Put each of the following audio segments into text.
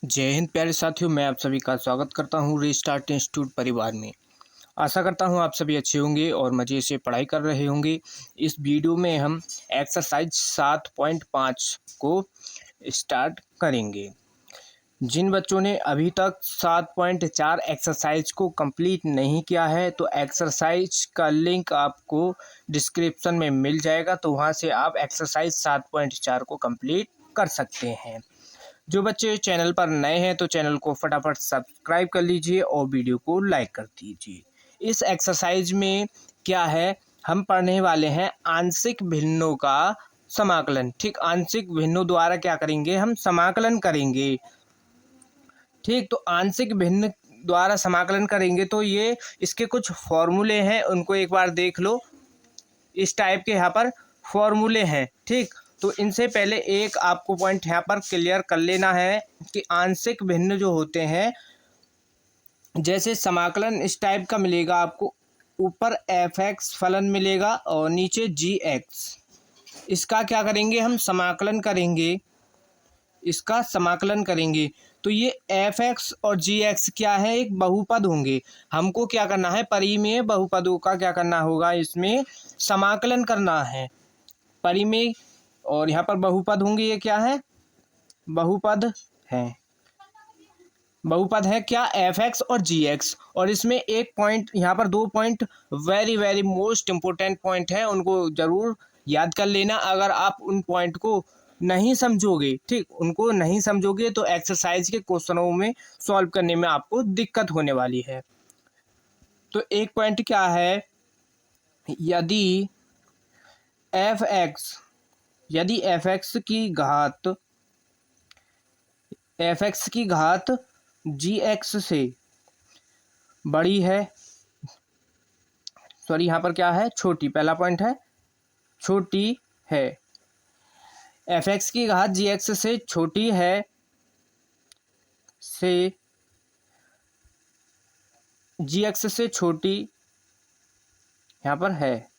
जय हिंद प्यारे साथियों, मैं आप सभी का स्वागत करता हूं रीस्टार्ट इंस्टीट्यूट परिवार में। आशा करता हूं आप सभी अच्छे होंगे और मज़े से पढ़ाई कर रहे होंगे। इस वीडियो में हम एक्सरसाइज 7.5 को स्टार्ट करेंगे। जिन बच्चों ने अभी तक 7.4 एक्सरसाइज को कंप्लीट नहीं किया है तो एक्सरसाइज का लिंक आपको डिस्क्रिप्शन में मिल जाएगा, तो वहां से आप एक्सरसाइज 7.4 को कंप्लीट कर सकते हैं। जो बच्चे चैनल पर नए हैं तो चैनल को फटाफट सब्सक्राइब कर लीजिए और वीडियो को लाइक कर दीजिए। इस एक्सरसाइज में क्या है, हम पढ़ने वाले हैं आंशिक भिन्नों का समाकलन। ठीक, आंशिक भिन्नों द्वारा क्या करेंगे, हम समाकलन करेंगे। ठीक, तो आंशिक भिन्न द्वारा समाकलन करेंगे तो ये इसके कुछ फॉर्मूले हैं, उनको एक बार देख लो। इस टाइप के यहाँ पर फॉर्मूले हैं। ठीक, तो इनसे पहले एक आपको पॉइंट यहाँ पर क्लियर कर लेना है कि आंशिक भिन्न जो होते हैं, जैसे समाकलन इस टाइप का मिलेगा आपको, ऊपर एफ एक्स फलन मिलेगा और नीचे जी एक्स। इसका क्या करेंगे, हम समाकलन करेंगे, इसका समाकलन करेंगे। तो ये एफ एक्स और जी एक्स क्या है, एक बहुपद होंगे। हमको क्या करना है, परिमेय बहुपदों का क्या करना होगा, इसमें समाकलन करना है। परिमेय और यहाँ पर बहुपद होंगे, ये क्या है, बहुपद है। बहुपद है क्या, एफ एक्स और जी एक्स। और इसमें एक पॉइंट, यहाँ पर दो point very very most important point है, उनको ज़रूर याद कर लेना। अगर आप उन पॉइंट को नहीं समझोगे, ठीक, उनको नहीं समझोगे तो एक्सरसाइज के क्वेश्चनों में सॉल्व करने में आपको दिक्कत होने वाली है। तो एक पॉइंट क्या है, यदि एफ एक्स की घात जी एक्स से बड़ी है, सॉरी यहाँ पर क्या है, छोटी, पहला पॉइंट है छोटी है। एफ एक्स की घात जी एक्स से छोटी है, जी एक्स से छोटी यहाँ पर है,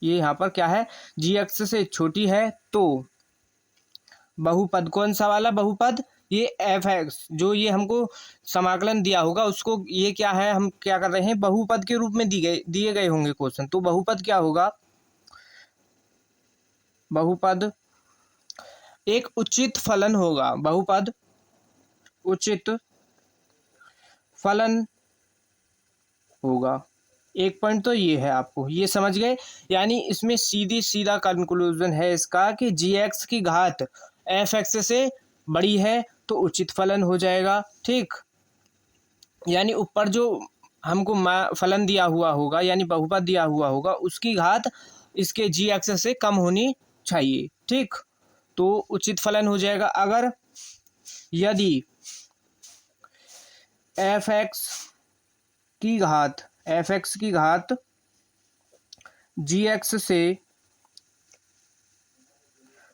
ये यहाँ पर क्या है, जी एक्स से छोटी है, तो बहुपद कौन सा वाला बहुपद, ये एफ एक्स जो ये हमको समाकलन दिया होगा उसको, ये क्या है, हम क्या कर रहे हैं, बहुपद के रूप में दिए गए होंगे क्वेश्चन। तो बहुपद क्या होगा, बहुपद एक उचित फलन होगा, बहुपद उचित फलन होगा। एक पॉइंट तो ये है, आपको ये समझ गए। यानी इसमें सीधा कंक्लूजन है इसका कि जी एक्स की घात एफ एक्स से बड़ी है तो उचित फलन हो जाएगा। ठीक, यानी ऊपर जो हमको फलन दिया हुआ होगा, यानी बहुपद दिया हुआ होगा, उसकी घात इसके जी एक्स से कम होनी चाहिए। ठीक, तो उचित फलन हो जाएगा। अगर यदि एफ एक्स की घात जी एक्स से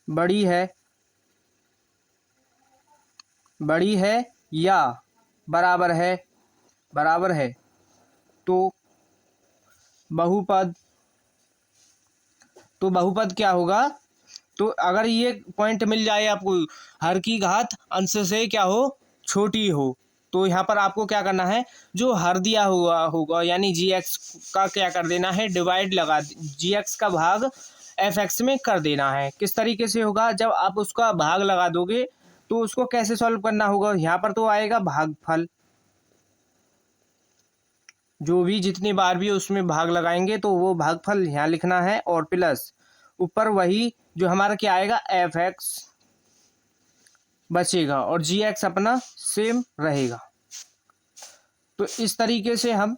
बड़ी है या बराबर है तो बहुपद क्या होगा। तो अगर ये पॉइंट मिल जाए आपको, हर की घात अंश से क्या हो, छोटी हो, तो यहाँ पर आपको क्या करना है, जो हर दिया हुआ होगा यानी जी एक्स का क्या कर देना है, डिवाइड लगा, जी एक्स का भाग एफ एक्स में कर देना है। किस तरीके से होगा, जब आप उसका भाग लगा दोगे तो उसको कैसे सॉल्व करना होगा, यहाँ पर तो आएगा भागफल, जो भी जितनी बार भी उसमें भाग लगाएंगे तो वो भागफल यहाँ लिखना है, और प्लस ऊपर वही जो हमारा क्या आएगा, एफ एक्स बचेगा और जी एक्स अपना सेम रहेगा। तो इस तरीके से हम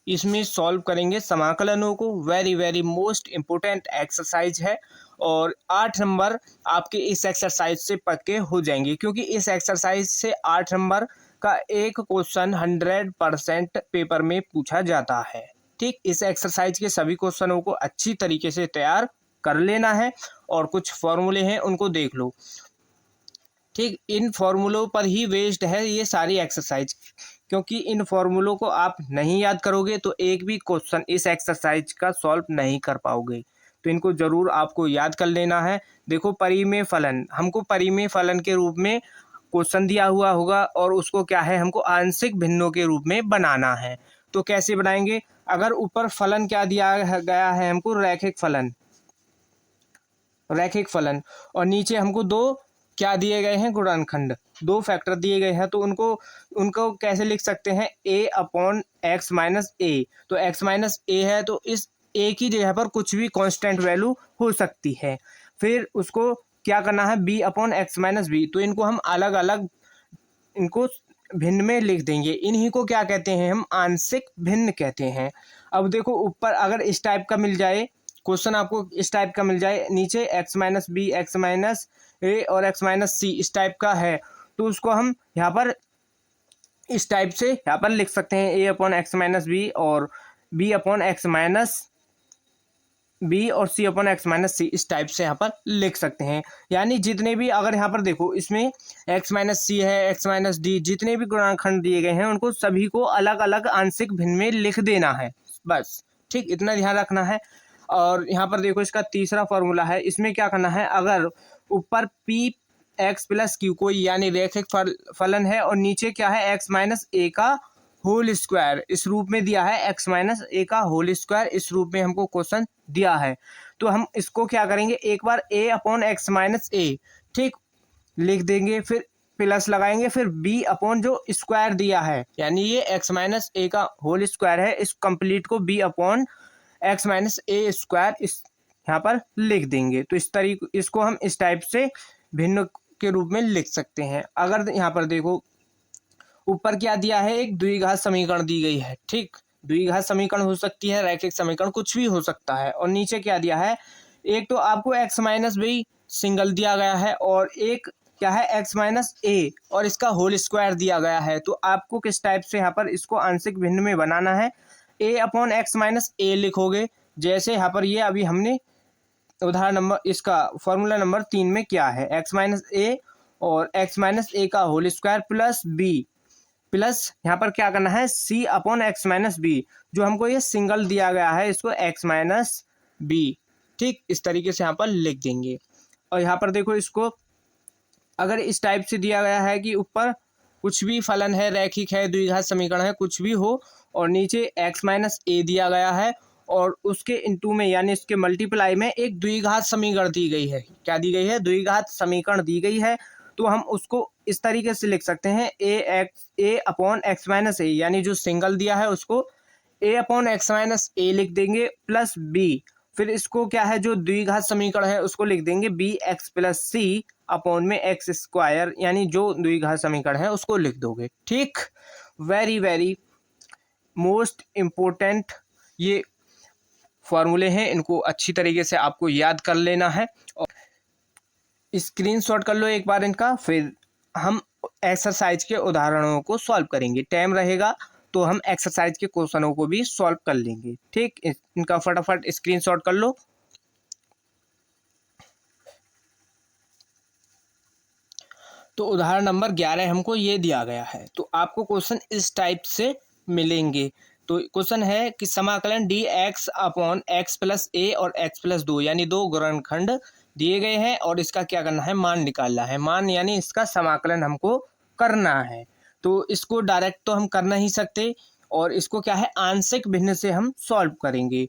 इसमें सॉल्व करेंगे समाकलनों को। Very very most important exercise है और 8 नंबर आपके इस एक्सरसाइज से पक्के हो जाएंगे, क्योंकि इस एक्सरसाइज से 8 नंबर का एक क्वेश्चन 100% पेपर में पूछा जाता है। ठीक, इस एक्सरसाइज के सभी क्वेश्चनों को अच्छी तरीके से तैयार कर लेना है और कुछ फॉर्मूले हैं उनको देख लो। ठीक, इन फॉर्मूलों पर ही बेस्ड है ये सारी एक्सरसाइज, क्योंकि इन फॉर्मूलों को आप नहीं याद करोगे तो एक भी क्वेश्चन इस एक्सरसाइज का सॉल्व नहीं कर पाओगे। तो इनको ज़रूर आपको याद कर लेना है। देखो, परिमेय फलन, हमको परिमेय फलन के रूप में क्वेश्चन दिया हुआ होगा और उसको क्या है हमको आंशिक भिन्नों के रूप में बनाना है। तो कैसे बनाएंगे, अगर ऊपर फलन क्या दिया गया है हमको, रैखिक फलन, और नीचे हमको दो क्या दिए गए हैं, गुणनखंड, दो फैक्टर दिए गए हैं, तो उनको कैसे लिख सकते हैं, a अपॉन एक्स माइनस ए। तो x माइनस ए है तो इस a की जगह पर कुछ भी कांस्टेंट वैल्यू हो सकती है। फिर उसको क्या करना है, b upon x minus b. तो इनको हम अलग अलग इनको भिन्न में लिख देंगे। इन्हीं को क्या कहते हैं, हम आंशिक भिन्न कहते हैं। अब देखो ऊपर अगर इस टाइप का मिल जाए क्वेश्चन, आपको इस टाइप का मिल जाए, नीचे x minus b, x minus a और एक्स माइनस सी इस टाइप का है, तो उसको हम यहाँ पर इस टाइप से यहाँ पर लिख सकते हैं, a upon x minus b और b upon x minus b और c upon x minus c, इस टाइप से यहाँ पर लिख सकते हैं। यानी जितने भी, अगर यहाँ पर देखो इसमें एक्स माइनस सी है, एक्स माइनस डी, जितने भी गुणनखंड दिए गए हैं उनको सभी को अलग अलग आंशिक भिन्न में लिख देना है, बस ठीक, इतना ध्यान रखना है। और यहाँ पर देखो इसका तीसरा फॉर्मूला है, इसमें क्या करना है, अगर ऊपर पी एक्स प्लस क्यू कोई यानी रैखिक फलन है और नीचे क्या है, एक्स माइनस ए का होल स्क्वायर इस रूप में दिया है, एक्स माइनस ए का होल स्क्वायर इस रूप में हमको क्वेश्चन दिया है, तो हम इसको क्या करेंगे, एक बार ए अपॉन एक्स माइनस ए ठीक लिख देंगे, फिर प्लस लगाएंगे, फिर बी अपॉन जो स्क्वायर दिया है, यानी ये एक्स माइनस ए का होल स्क्वायर है, इस कंप्लीट को बी अपॉन एक्स माइनस ए स्क्वायर इस यहाँ पर लिख देंगे। तो इस तरीके इसको हम इस टाइप से भिन्न के रूप में लिख सकते हैं। अगर यहाँ पर देखो ऊपर क्या दिया है, एक द्विघात समीकरण दी गई है, ठीक, द्विघात समीकरण हो सकती है, रैखिक समीकरण कुछ भी हो सकता है, और नीचे क्या दिया है, एक तो आपको एक्स माइनस बी सिंगल दिया गया है और एक क्या है एक्स माइनस ए और इसका होल स्क्वायर दिया गया है। तो आपको किस टाइप से यहाँ पर इसको आंशिक भिन्न में बनाना है, ए अपॉन एक्स माइनस ए लिखोगे, जैसे यहाँ पर ये अभी हमने उदाहरण नंबर इसका फॉर्मूला नंबर 3 में क्या है, एक्स माइनस ए और एक्स माइनस ए का whole square plus b, plus यहाँ पर क्या करना है, c upon x minus b, जो हमको ये सिंगल दिया गया है इसको एक्स माइनस बी, ठीक, इस तरीके से यहाँ पर लिख देंगे। और यहाँ पर देखो इसको अगर इस टाइप से दिया गया है कि ऊपर कुछ भी फलन है, रैखिक है, द्विघात समीकरण है, कुछ भी हो, और नीचे एक्स माइनस ए दिया गया है और उसके इनटू में यानी इसके मल्टीप्लाई में एक द्विघात समीकरण दी गई है, क्या दी गई है, द्विघात समीकरण दी गई है, तो हम उसको इस तरीके से लिख सकते हैं, ए अपॉन एक्स माइनस ए, यानी जो सिंगल दिया है उसको ए अपॉन एक्स माइनस ए लिख देंगे प्लस बी, फिर इसको क्या है, जो द्विघात समीकरण है उसको लिख देंगे बी एक्स प्लस सी अपॉन में एक्स स्क्वायर, यानी जो द्विघात समीकरण है उसको लिख दोगे, ठीक। वेरी वेरी मोस्ट इम्पोर्टेंट ये फॉर्मूले हैं, इनको अच्छी तरीके से आपको याद कर लेना है और स्क्रीनशॉट कर लो एक बार इनका, फिर हम एक्सरसाइज के उदाहरणों को सॉल्व करेंगे, टाइम रहेगा तो हम एक्सरसाइज के क्वेश्चनों को भी सॉल्व कर लेंगे, ठीक। इनका फटाफट स्क्रीनशॉट कर लो। तो उदाहरण नंबर 11 हमको ये दिया गया है, तो आपको क्वेश्चन इस टाइप से मिलेंगे। तो क्वेश्चन है कि समाकलन d x upon x plus a और एक्स प्लस 2 यानी दो गुणनखंड दिए गए हैं और इसका क्या करना है, मान निकालना है, मान यानी इसका समाकलन हमको करना है। तो इसको डायरेक्ट तो हम कर नहीं सकते और इसको क्या है, आंशिक भिन्न से हम सॉल्व करेंगे,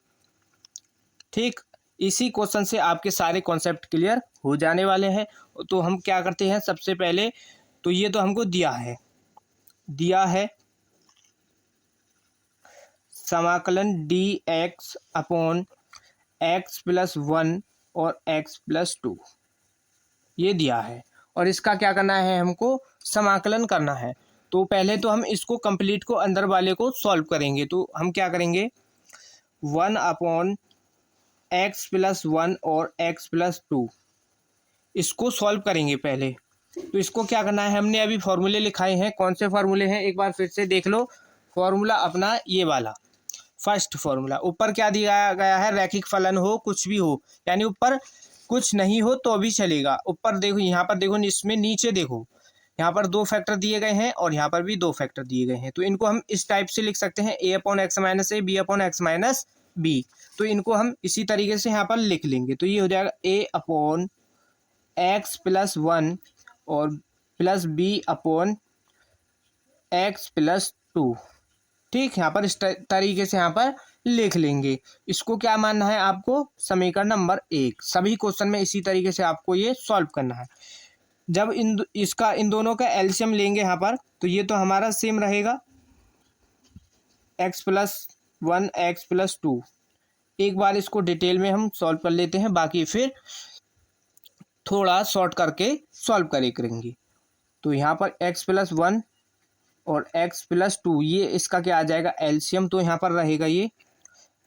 ठीक। इसी क्वेश्चन से आपके सारे कॉन्सेप्ट क्लियर हो जाने वाले हैं। तो हम क्या करते हैं, सबसे पहले तो ये तो हमको दिया है समाकलन d x upon x plus 1 और एक्स प्लस 2 ये दिया है और इसका क्या करना है, हमको समाकलन करना है। तो पहले तो हम इसको कंप्लीट को अंदर वाले को सॉल्व करेंगे। तो हम क्या करेंगे, 1 अपॉन एक्स प्लस 1 और एक्स प्लस 2 इसको सॉल्व करेंगे पहले। तो इसको क्या करना है, हमने अभी फॉर्मूले लिखाए हैं, कौन से फॉर्मूले हैं एक बार फिर से देख लो। फॉर्मूला अपना ये वाला फर्स्ट फॉर्मूला, ऊपर क्या दिया गया है, रैखिक फलन हो कुछ भी हो, यानी ऊपर कुछ नहीं हो तो भी चलेगा। ऊपर देखो, यहाँ पर देखो, इसमें नीचे देखो, यहाँ पर दो फैक्टर दिए गए हैं और यहाँ पर भी दो फैक्टर दिए गए हैं। तो इनको हम इस टाइप से लिख सकते हैं, a upon x minus a, b upon x minus b. तो इनको हम इसी तरीके से यहाँ पर लिख लेंगे। तो ये हो जाएगा ए अपॉन एक्स प्लस 1 और plus b upon x plus two. ठीक, यहाँ पर इस तरीके से यहाँ पर लिख लेंगे। इसको क्या मानना है आपको, समीकरण नंबर 1। सभी क्वेश्चन में इसी तरीके से आपको ये सॉल्व करना है। जब इन दोनों का एलसीएम लेंगे यहाँ पर, तो ये तो हमारा सेम रहेगा, एक्स प्लस 1 एक्स प्लस 2। एक बार इसको डिटेल में हम सॉल्व कर लेते हैं, बाकी फिर थोड़ा शॉर्ट करके सॉल्व करेंगे। तो यहाँ पर एक्स प्लस 1 और एक्स प्लस 2, ये इसका क्या आ जाएगा, एलसीएम। तो यहाँ पर रहेगा ये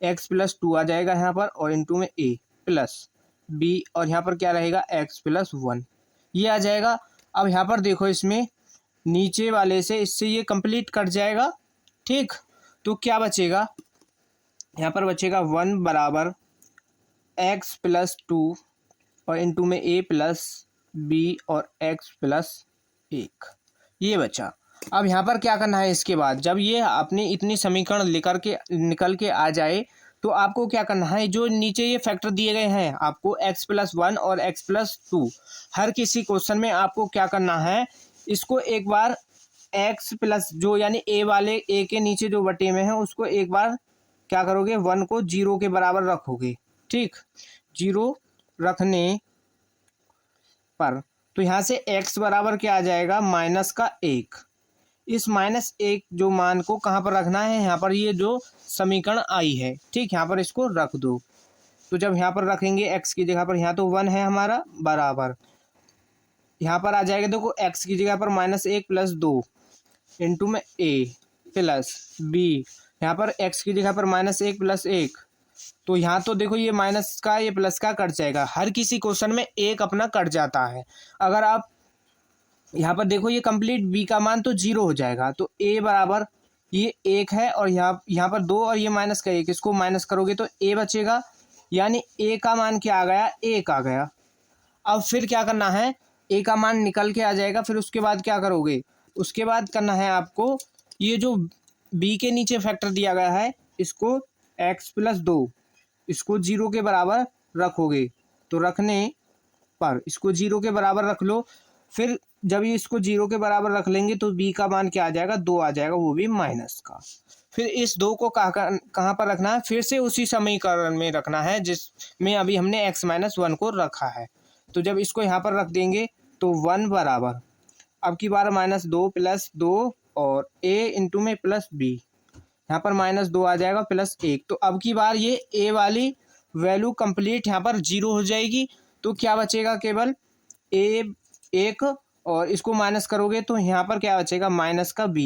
एक्स प्लस 2 आ जाएगा यहाँ पर, और इनटू में ए प्लस बी, और यहाँ पर क्या रहेगा, एक्स प्लस 1, ये आ जाएगा। अब यहाँ पर देखो, इसमें नीचे वाले से इससे ये कंप्लीट कट जाएगा। ठीक, तो क्या बचेगा, यहाँ पर बचेगा 1 बराबर एक्स प्लस 2 और इनटू में ए प्लस बी और एक्स प्लस 1, ये बचा। अब यहाँ पर क्या करना है, इसके बाद जब ये अपनी इतनी समीकरण लेकर के निकल के आ जाए, तो आपको क्या करना है, जो नीचे ये फैक्टर दिए गए हैं आपको एक्स प्लस 1 और एक्स प्लस 2, हर किसी क्वेश्चन में आपको क्या करना है, इसको एक बार एक्स प्लस जो यानी ए वाले ए के नीचे जो बटे में है, उसको एक बार क्या करोगे, 1 को 0 के बराबर रखोगे। ठीक, 0 रखने पर तो यहाँ से x बराबर क्या आ जाएगा, माइनस का 1। इस -1 जो मान को कहाँ पर रखना है, यहाँ पर ये जो समीकरण आई है। ठीक, यहाँ पर इसको रख दो। तो जब यहाँ पर रखेंगे x की जगह पर, यहाँ तो 1 है हमारा, बराबर यहाँ पर आ जाएगा, देखो x की जगह पर -1 प्लस 2 इंटू में a प्लस b, यहाँ पर x की जगह पर -1 प्लस 1, तो यहाँ तो देखो ये माइनस का ये प्लस का कट जाएगा। हर किसी क्वेश्चन में एक अपना कट जाता है। अगर आप यहाँ पर देखो, ये कंप्लीट b का मान तो 0 हो जाएगा, तो a बराबर ये 1 है, और यहाँ पर 2 और ये माइनस का 1, इसको माइनस करोगे तो a बचेगा, यानी a का मान क्या आ गया, 1 आ गया। अब फिर क्या करना है, a का मान निकल के आ जाएगा। फिर उसके बाद क्या करोगे, उसके बाद करना है आपको, ये जो b के नीचे फैक्टर दिया गया है, इसको x प्लस 2, इसको 0 के बराबर रखोगे। तो रखने पर इसको 0 के बराबर रख लो। फिर जब ये इसको 0 के बराबर रख लेंगे, तो b का मान क्या आ जाएगा, 2 आ जाएगा, वो भी माइनस का। फिर इस 2 को कहाँ पर रखना है, फिर से उसी समीकरण में रखना है जिसमें अभी हमने x माइनस 1 को रखा है। तो जब इसको यहाँ पर रख देंगे, तो 1 बराबर अब की बार -2 प्लस 2 और a इंटू में प्लस b, यहाँ पर -2 आ जाएगा प्लस 1। तो अब की बार ये a वाली वैल्यू कंप्लीट यहाँ पर 0 हो जाएगी। तो क्या बचेगा, केवल a 1, और इसको माइनस करोगे तो यहाँ पर क्या बचेगा, माइनस का b,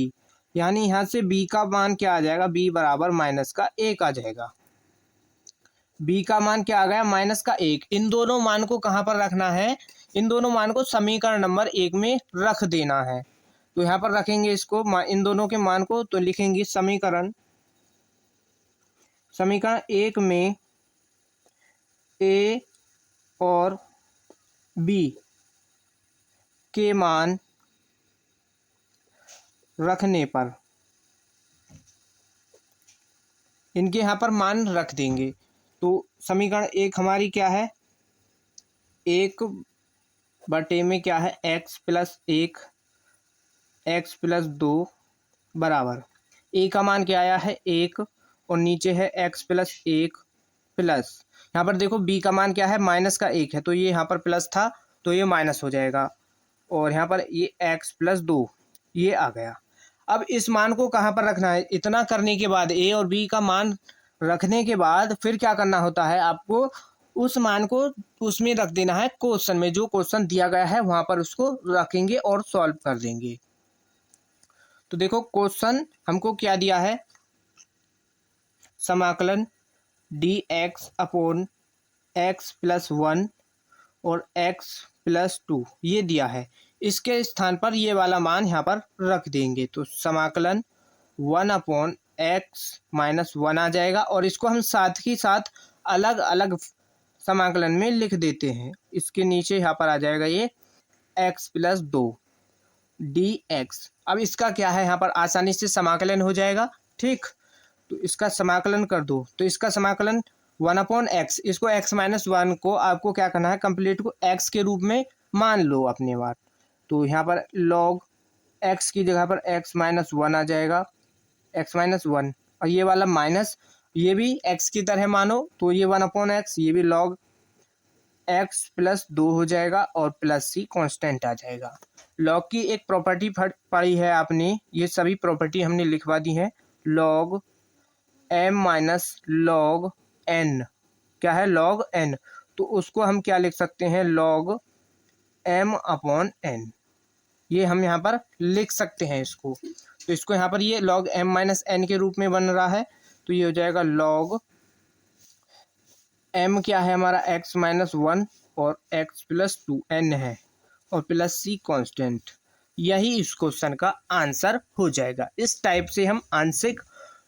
यानी यहाँ से b का मान क्या आ जाएगा, b बराबर -1 आ जाएगा। b का मान क्या आ गया, -1। इन दोनों मान को कहाँ पर रखना है, इन दोनों मान को समीकरण नंबर 1 में रख देना है। तो यहाँ पर रखेंगे इसको, इन दोनों के मान को, तो लिखेंगे समीकरण 1 में a और b के मान रखने पर, इनके यहाँ पर मान रख देंगे। तो समीकरण 1 हमारी क्या है, 1 बटे में क्या है, x प्लस 1 एक्स प्लस 2 बराबर a का मान क्या आया है, 1, और नीचे है x प्लस 1 प्लस, यहाँ पर देखो b का मान क्या है, -1 है, तो ये यहाँ पर प्लस था तो ये माइनस हो जाएगा, और यहाँ पर ये x प्लस 2 ये आ गया। अब इस मान को कहाँ पर रखना है, इतना करने के बाद a और b का मान रखने के बाद फिर क्या करना होता है, आपको उस मान को उसमें रख देना है, क्वेश्चन में जो क्वेश्चन दिया गया है वहाँ पर उसको रखेंगे और सॉल्व कर देंगे। तो देखो क्वेश्चन हमको क्या दिया है, समाकलन dx अपॉन x प्लस 1 और x प्लस 2 ये दिया है। इसके स्थान पर ये वाला मान यहाँ पर रख देंगे, तो समाकलन 1 अपॉन x माइनस 1 आ जाएगा, और इसको हम साथ ही साथ अलग अलग समाकलन में लिख देते हैं। इसके नीचे यहाँ पर आ जाएगा ये x प्लस 2 dx। अब इसका क्या है, यहाँ पर आसानी से समाकलन हो जाएगा। ठीक, तो इसका समाकलन कर दो, तो इसका समाकलन 1 अपॉन एक्स, इसको x माइनस 1 को आपको क्या करना है, कंप्लीट को x के रूप में मान लो अपने बार। तो यहाँ पर log x की जगह पर x माइनस वन आ जाएगा, x माइनस वन, और ये वाला माइनस, ये भी x की तरह मानो तो ये 1/x, ये भी log x प्लस 2 हो जाएगा और प्लस c कांस्टेंट आ जाएगा। log की एक प्रॉपर्टी पढ़ी है आपने, ये सभी प्रॉपर्टी हमने लिखवा दी है। log m minus log n, क्या है log n, तो उसको हम क्या लिख सकते हैं log m अपॉन n, ये हम यहाँ पर लिख सकते हैं इसको। तो इसको यहाँ पर ये log m माइनस n के रूप में बन रहा है, तो ये हो जाएगा log m क्या है हमारा x माइनस वन और x प्लस टू n है और प्लस c कांस्टेंट। यही इस क्वेश्चन का आंसर हो जाएगा। इस टाइप से हम आंशिक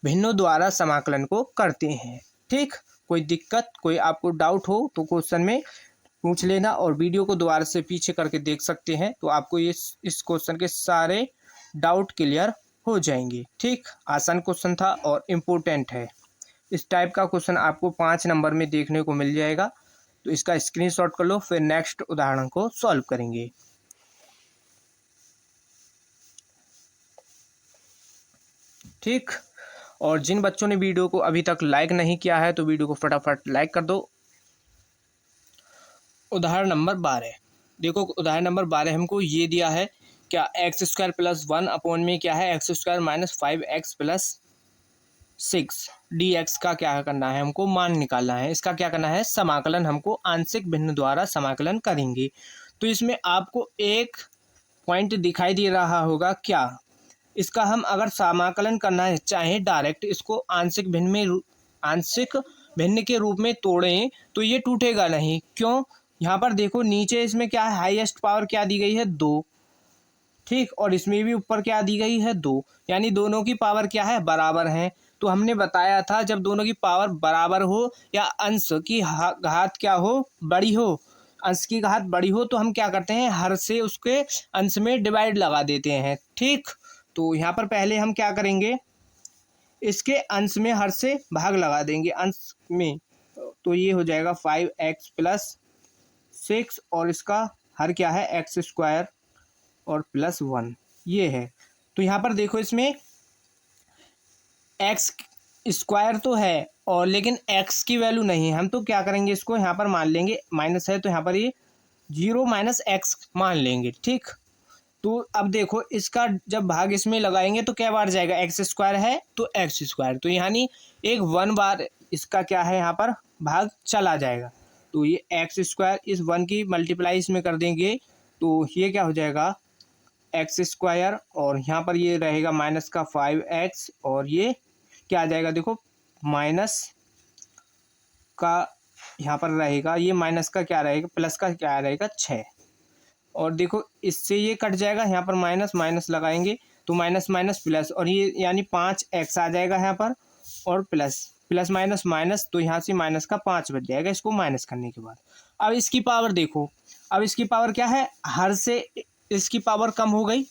भिन्नों द्वारा समाकलन को करते हैं। ठीक, कोई दिक्कत, कोई आपको डाउट हो तो क्वेश्चन में पूछ लेना और वीडियो को दोबारा से पीछे करके देख सकते हैं, तो आपको इस क्वेश्चन के सारे डाउट क्लियर हो जाएंगे। ठीक, आसान क्वेश्चन था और इम्पोर्टेंट है। इस टाइप का क्वेश्चन आपको 5 नंबर में देखने को मिल जाएगा, तो इसका स्क्रीनशॉट कर लो, फिर नेक्स्ट उदाहरण को सॉल्व करेंगे। ठीक, और जिन बच्चों ने वीडियो को अभी तक लाइक नहीं किया है तो वीडियो को फटाफट लाइक कर दो। उदाहरण नंबर 12, देखो उदाहरण नंबर 12 हमको ये दिया है, क्या x square plus one upon में क्या है x square minus 5x plus 6 dx का क्या करना है, हमको मान निकालना है। इसका क्या करना है, समाकलन, हमको आंशिक भिन्न द्वारा समाकलन करेंगे। तो इसमें आपको एक पॉइंट दिखाई दे रहा होगा, क्या इसका हम अगर समाकलन करना है चाहें डायरेक्ट इसको आंशिक भिन्न के रूप में तोड़ें तो ये टूटेगा नहीं। क्यों, यहाँ पर देखो नीचे इसमें क्या है, हाईएस्ट पावर क्या दी गई है 2, ठीक, और इसमें भी ऊपर क्या दी गई है 2, यानी दोनों की पावर क्या है, बराबर है। तो हमने बताया था जब दोनों की पावर बराबर हो या अंश की घात क्या हो, बड़ी हो, अंश की घात बड़ी हो, तो हम क्या करते हैं, हर से उसके अंश में डिवाइड लगा देते हैं। ठीक, तो यहाँ पर पहले हम क्या करेंगे, इसके अंश में हर से भाग लगा देंगे अंश में, तो ये हो जाएगा 5x प्लस 6 और इसका हर क्या है एक्स स्क्वायर और प्लस 1, ये है। तो यहाँ पर देखो इसमें एक्स स्क्वायर तो है और लेकिन एक्स की वैल्यू नहीं है, हम तो क्या करेंगे, इसको यहाँ पर मान लेंगे, माइनस है तो यहाँ पर ये 0 माइनस एक्स मान लेंगे। ठीक, तो अब देखो इसका जब भाग इसमें लगाएंगे तो क्या बार जाएगा, एक्स स्क्वायर है तो एक्स स्क्वायर, तो यानी एक 1 बार इसका क्या है यहाँ पर भाग चला जाएगा। तो ये एक्स स्क्वायर इस 1 की मल्टीप्लाई इसमें कर देंगे तो ये क्या हो जाएगा एक्स स्क्वायर, और यहाँ पर ये रहेगा माइनस का 5x और ये क्या आ जाएगा, देखो माइनस का यहाँ पर रहेगा, ये माइनस का क्या रहेगा, प्लस का क्या रहेगा 6, और देखो इससे ये कट जाएगा, यहाँ पर माइनस माइनस लगाएंगे तो माइनस माइनस प्लस, और ये यानी 5x आ जाएगा यहाँ पर, और प्लस प्लस माइनस माइनस, तो यहाँ से माइनस का 5 बच जाएगा इसको माइनस करने के बाद। अब इसकी पावर देखो, अब इसकी पावर क्या है, हर से इसकी पावर कम हो गई,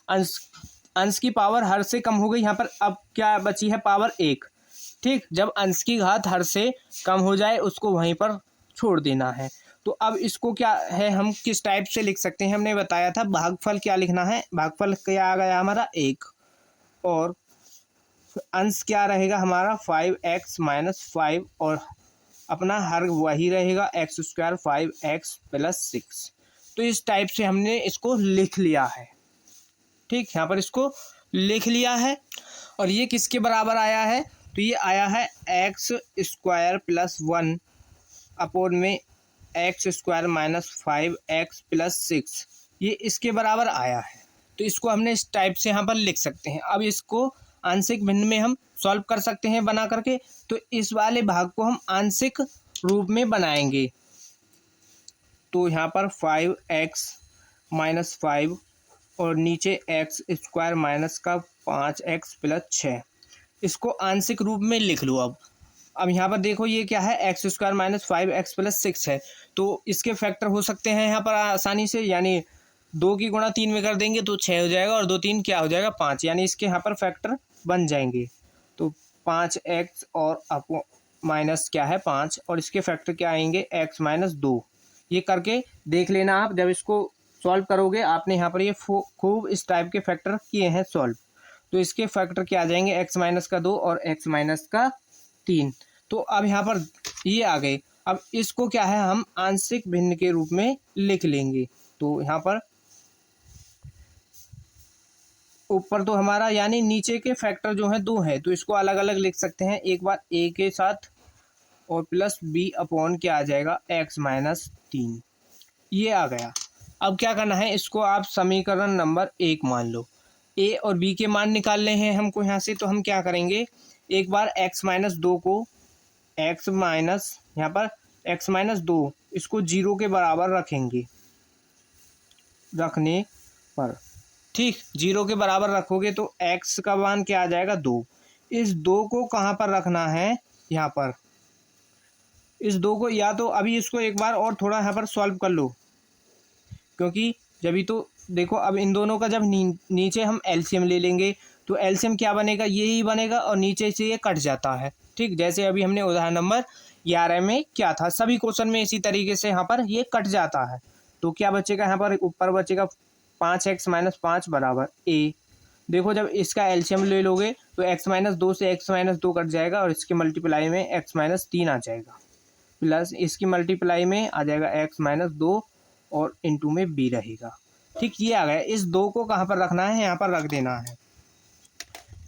अंश की पावर हर से कम हो गई, यहाँ पर अब क्या बची है पावर 1। ठीक, जब अंश की घात हर से कम हो जाए उसको वहीं पर छोड़ देना है। तो अब इसको क्या है, हम किस टाइप से लिख सकते हैं, हमने बताया था भागफल क्या लिखना है, भागफल क्या आ गया हमारा 1, और अंश क्या रहेगा हमारा 5x माइनस 5, और अपना हर वही रहेगा एक्स स्क्वायर 5x प्लस 6। तो इस टाइप से हमने इसको लिख लिया है। ठीक, यहाँ पर इसको लिख लिया है, और ये किसके बराबर आया है, तो ये आया है एक्स स्क्वायर प्लस 1 अपोन में x square minus 5x plus 6, ये इसके बराबर आया है। तो इसको हमने इस टाइप से यहाँ पर लिख सकते हैं। अब इसको आंशिक भिन्न में हम सॉल्व कर सकते हैं बना करके, तो इस वाले भाग को हम आंशिक रूप में बनाएंगे। तो यहाँ पर 5x माइनस 5 और नीचे एक्स स्क्वायर माइनस का 5x प्लस 6, इसको आंशिक रूप में लिख लो। अब यहाँ पर देखो ये क्या है, x square minus 5x plus 6 है, तो इसके फैक्टर हो सकते हैं यहाँ पर आसानी से, यानी 2 की गुणा 3 में कर देंगे तो 6 हो जाएगा, और 2 3 क्या हो जाएगा 5, यानी इसके यहाँ पर फैक्टर बन जाएंगे। तो 5x और माइनस क्या है 5, और इसके फैक्टर क्या आएंगे x माइनस 2, ये करके देख लेना आप। जब इसको सॉल्व करोगे, आपने यहाँ पर ये खूब इस टाइप के फैक्टर किए हैं सॉल्व, तो इसके फैक्टर क्या आ जाएंगे, एक्स माइनस का 2 और एक्स माइनस का 3। तो अब यहाँ पर ये आ गए। अब इसको क्या है, हम आंशिक भिन्न के रूप में लिख लेंगे। तो यहाँ पर ऊपर तो हमारा यानी नीचे के फैक्टर जो है 2 है, तो इसको अलग अलग लिख सकते हैं। एक बार ए के साथ और प्लस बी अपॉन क्या आ जाएगा, एक्स माइनस 3, ये आ गया। अब क्या करना है, इसको आप समीकरण नंबर 1 मान लो। ए और बी के मान निकालने हैं हमको यहाँ से, तो हम क्या करेंगे, एक बार एक्स माइनस 2 को एक्स माइनस यहाँ पर एक्स माइनस 2 इसको 0 के बराबर रखेंगे, रखने पर ठीक 0 के बराबर रखोगे तो x का मान क्या आ जाएगा, 2। इस 2 को कहाँ पर रखना है, यहाँ पर। इस 2 को या तो अभी इसको एक बार और थोड़ा यहाँ पर सॉल्व कर लो, क्योंकि जब तो देखो अब इन दोनों का जब नीचे हम एलसीएम ले लेंगे तो एलसीएम क्या बनेगा, यही बनेगा और नीचे से ये कट जाता है। ठीक, जैसे अभी हमने उदाहरण नंबर 11 में क्या था, सभी क्वेश्चन में इसी तरीके से यहाँ पर ये कट जाता है। तो क्या बचेगा, यहाँ पर ऊपर बचेगा 5x माइनस 5 बराबर ए। देखो जब इसका एलसीएम ले लोगे तो x माइनस 2 से x माइनस 2 कट जाएगा और इसकी मल्टीप्लाई में x माइनस 3 आ जाएगा, प्लस इसकी मल्टीप्लाई में आ जाएगा x माइनस 2 और इंटू में b रहेगा। ठीक, ये आ गया। इस 2 को कहाँ पर रखना है, यहाँ पर रख देना है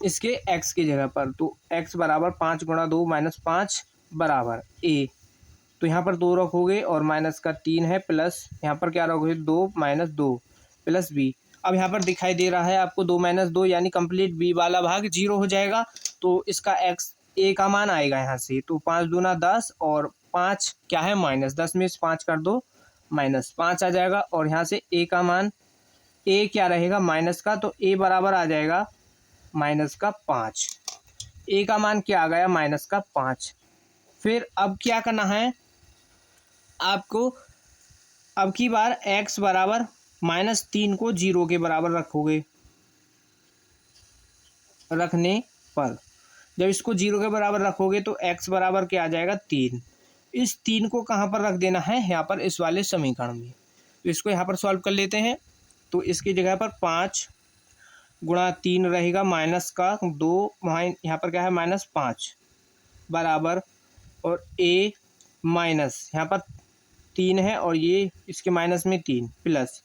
इसके x की जगह पर। तो x बराबर 5 गुणा 2 माइनस 5 बराबर a। तो यहाँ पर 2 रखोगे और माइनस का 3 है, प्लस यहाँ पर क्या रखोगे, 2 माइनस 2 प्लस b। अब यहाँ पर दिखाई दे रहा है आपको 2 माइनस 2 यानी कंप्लीट b वाला भाग 0 हो जाएगा। तो इसका x a का मान आएगा यहाँ से, तो 5 दूना 10 और 5 क्या है माइनस, 10 में से 5 कर दो माइनस 5 आ जाएगा। और यहाँ से a का मान, a क्या रहेगा माइनस का, तो a बराबर आ जाएगा माइनस का 5। a का मान क्या आ गया, माइनस का 5। फिर अब क्या करना है आपको, अब की बार x बराबर -3 को 0 के बराबर रखोगे, रखने पर जब इसको 0 के बराबर रखोगे तो x बराबर क्या आ जाएगा, 3। इस 3 को कहाँ पर रख देना है, यहाँ पर इस वाले समीकरण में। तो इसको यहाँ पर सॉल्व कर लेते हैं। तो इसकी जगह पर 5 गुणा 3 रहेगा माइनस का 2, यहाँ पर क्या है -5 बराबर, और a माइनस यहाँ पर 3 है और ये इसके माइनस में 3 प्लस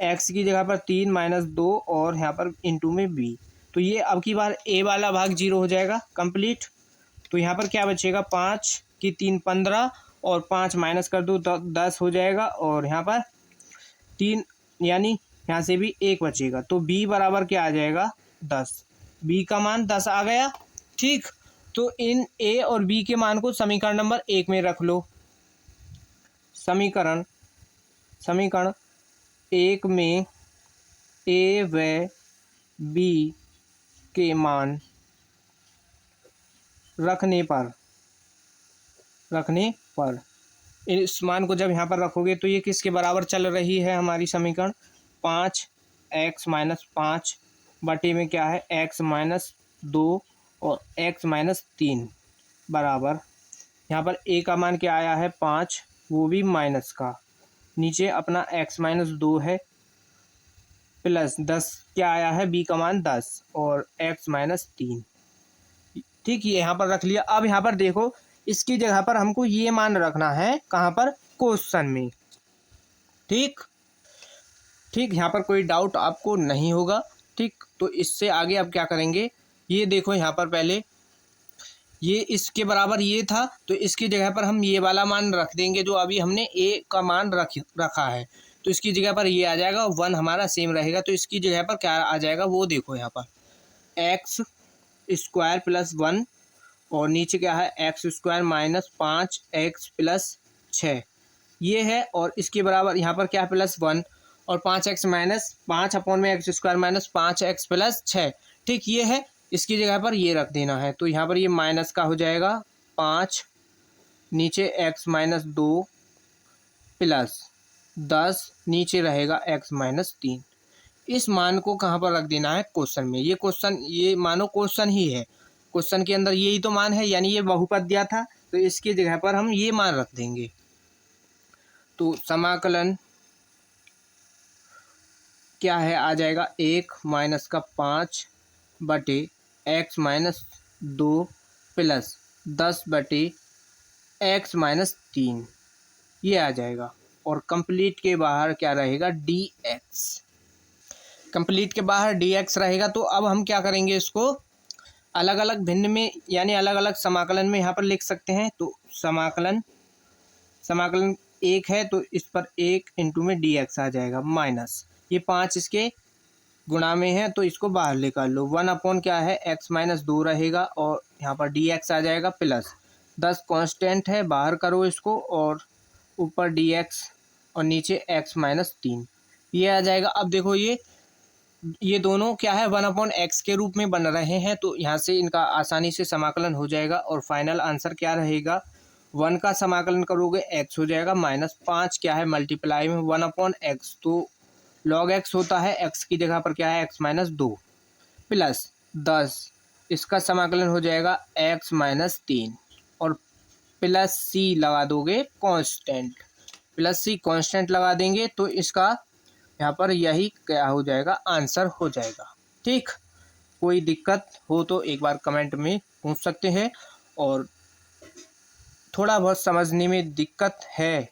x की जगह पर 3 माइनस 2 और यहाँ पर इंटू में b। तो ये अब की बार a वाला भाग 0 हो जाएगा कंप्लीट। तो यहाँ पर क्या बचेगा, 5 की 3 15 और 5 माइनस कर दो 10 हो जाएगा, और यहाँ पर 3 यानी यहाँ से भी 1 बचेगा। तो b बराबर क्या आ जाएगा, 10। b का मान 10 आ गया। ठीक, तो इन a और b के मान को समीकरण नंबर 1 में रख लो। समीकरण 1 में a व b के मान रखने पर इस मान को जब यहाँ पर रखोगे तो ये किसके बराबर चल रही है हमारी समीकरण, 5x माइनस 5 बटे में क्या है, x माइनस 2 और x माइनस 3 बराबर, यहाँ पर a का मान क्या आया है 5, वो भी माइनस का, नीचे अपना x माइनस 2 है, प्लस 10 क्या आया है b का मान 10 और x माइनस 3। ठीक, ये यहाँ पर रख लिया। अब यहाँ पर देखो इसकी जगह पर हमको ये मान रखना है, कहाँ पर, क्वेश्चन में। ठीक, यहाँ पर कोई डाउट आपको नहीं होगा। ठीक, तो इससे आगे अब क्या करेंगे, ये देखो यहाँ पर पहले ये इसके बराबर ये था, तो इसकी जगह पर हम ये वाला मान रख देंगे जो अभी हमने a का मान रखा है। तो इसकी जगह पर ये आ जाएगा, 1 हमारा सेम रहेगा। तो इसकी जगह पर क्या आ जाएगा, वो देखो यहाँ पर x स्क्वायर प्लस 1 और नीचे क्या है x square minus 5x plus 6 ये है, और इसके बराबर यहाँ पर क्या है प्लस 1 और 5x माइनस 5 अपॉन में x square minus 5x plus 6। ठीक, ये है, इसकी जगह पर ये रख देना है। तो यहाँ पर ये माइनस का हो जाएगा 5, नीचे x माइनस 2 प्लस 10, नीचे रहेगा x माइनस 3। इस मान को कहाँ पर रख देना है, क्वेश्चन में। ये क्वेश्चन, ये मानो क्वेश्चन ही है, क्वेश्चन के अंदर यही तो मान है, यानी ये बहुपद दिया था, तो इसकी जगह पर हम ये मान रख देंगे। तो समाकलन क्या है आ जाएगा 1-5/x-2 प्लस 10/x-3 ये आ जाएगा। और कंप्लीट के बाहर क्या रहेगा dx। कंप्लीट के बाहर dx रहेगा। तो अब हम क्या करेंगे, इसको अलग अलग भिन्न में यानी अलग अलग समाकलन में यहाँ पर लिख सकते हैं। तो समाकलन 1 है तो इस पर 1 इंटू में dx आ जाएगा माइनस ये 5 इसके गुणा में है तो इसको बाहर निकाल लो। 1 क्या है x-2 रहेगा और यहाँ पर dx आ जाएगा प्लस 10 कांस्टेंट है बाहर करो इसको और ऊपर dx और नीचे x-3 ये आ जाएगा। अब देखो ये दोनों क्या है 1/x के रूप में बन रहे हैं तो यहाँ से इनका आसानी से समाकलन हो जाएगा। और फाइनल आंसर क्या रहेगा 1 का समाकलन करोगे x हो जाएगा माइनस 5 क्या है मल्टीप्लाई में 1/x तो log x होता है, x की जगह पर क्या है x-2 प्लस 10 इसका समाकलन हो जाएगा x-3 और प्लस c लगा दोगे कांस्टेंट, प्लस c कांस्टेंट लगा देंगे तो इसका यहाँ पर यही क्या हो जाएगा आंसर हो जाएगा। ठीक, कोई दिक्कत हो तो एक बार कमेंट में पूछ सकते हैं। और थोड़ा बहुत समझने में दिक्कत है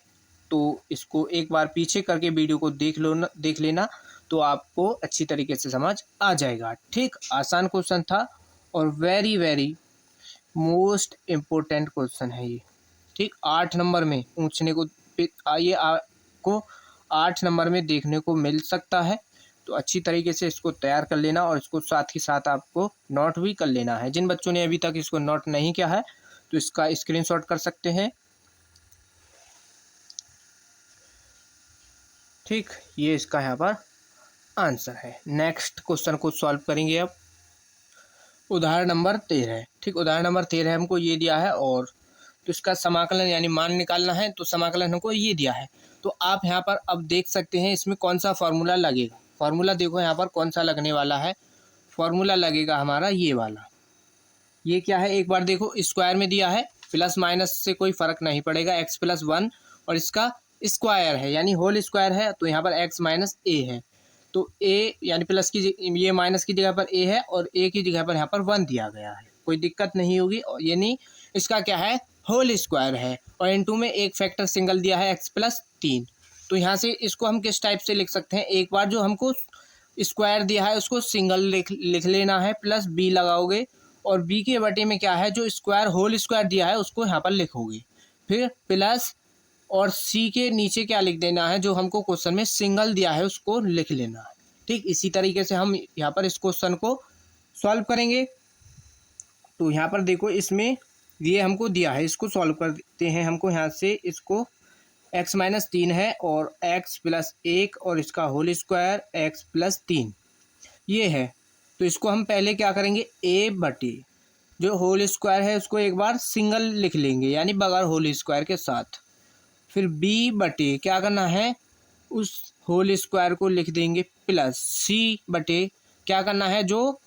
तो इसको एक बार पीछे करके वीडियो को देख लेना तो आपको अच्छी तरीके से समझ आ जाएगा। ठीक, आसान क्वेश्चन था और very very most important question है ये। ठीक, 8 नंबर में पूछने को ये आपको 8 नंबर में देखने को मिल सकता है। तो अच्छी तरीके से इसको तैयार कर लेना और इसको साथ ही साथ आपको नोट भी कर लेना है। जिन बच्चों ने अभी तक इसको नोट नहीं किया है तो इसका स्क्रीनशॉट कर सकते हैं। ठीक, ये इसका यहाँ पर आंसर है। नेक्स्ट क्वेश्चन को सॉल्व करेंगे अब। उदाहरण नंबर 13। ठीक, उदाहरण नंबर 13 हमको ये दिया है और तो इसका समाकलन यानी मान निकालना है। तो समाकलन हमको ये दिया है तो आप यहाँ पर अब देख सकते हैं इसमें कौन सा फार्मूला लगेगा। फार्मूला देखो यहाँ पर कौन सा लगने वाला है। फार्मूला लगेगा हमारा ये वाला। ये क्या है एक बार देखो, स्क्वायर में दिया है, प्लस माइनस से कोई फर्क नहीं पड़ेगा, x+1 और इसका स्क्वायर है यानी होल स्क्वायर है तो यहाँ पर x-a है। तो a यानी प्लस की ये माइनस की जगह पर a है और a की जगह पर यहाँ पर 1 दिया गया है, कोई दिक्कत नहीं होगी। और यानी इसका क्या है होल स्क्वायर है और इनटू में एक फैक्टर सिंगल दिया है x+3। तो यहाँ से इसको हम किस टाइप से लिख सकते हैं, एक बार जो हमको स्क्वायर दिया है उसको सिंगल लिख लेना है, प्लस b लगाओगे और b के बटे में क्या है जो स्क्वायर होल स्क्वायर दिया है उसको यहाँ पर लिखोगे, फिर प्लस और c के नीचे क्या लिख देना है जो हमको क्वेश्चन में सिंगल दिया है उसको लिख लेना है। ठीक, इसी तरीके से हम यहाँ पर इस क्वेश्चन को सॉल्व करेंगे। तो यहाँ पर देखो इसमें ये हमको दिया है, इसको सॉल्व करते हैं। हमको यहाँ से इसको x-3 है और x+1 और इसका होल स्क्वायर x+3 ये है। तो इसको हम पहले क्या करेंगे a बटे जो होल स्क्वायर है उसको एक बार सिंगल लिख लेंगे यानी बगैर होल स्क्वायर के साथ, फिर b बटे क्या करना है उस होल स्क्वायर को लिख देंगे, प्लस c बटे क्या करना है जो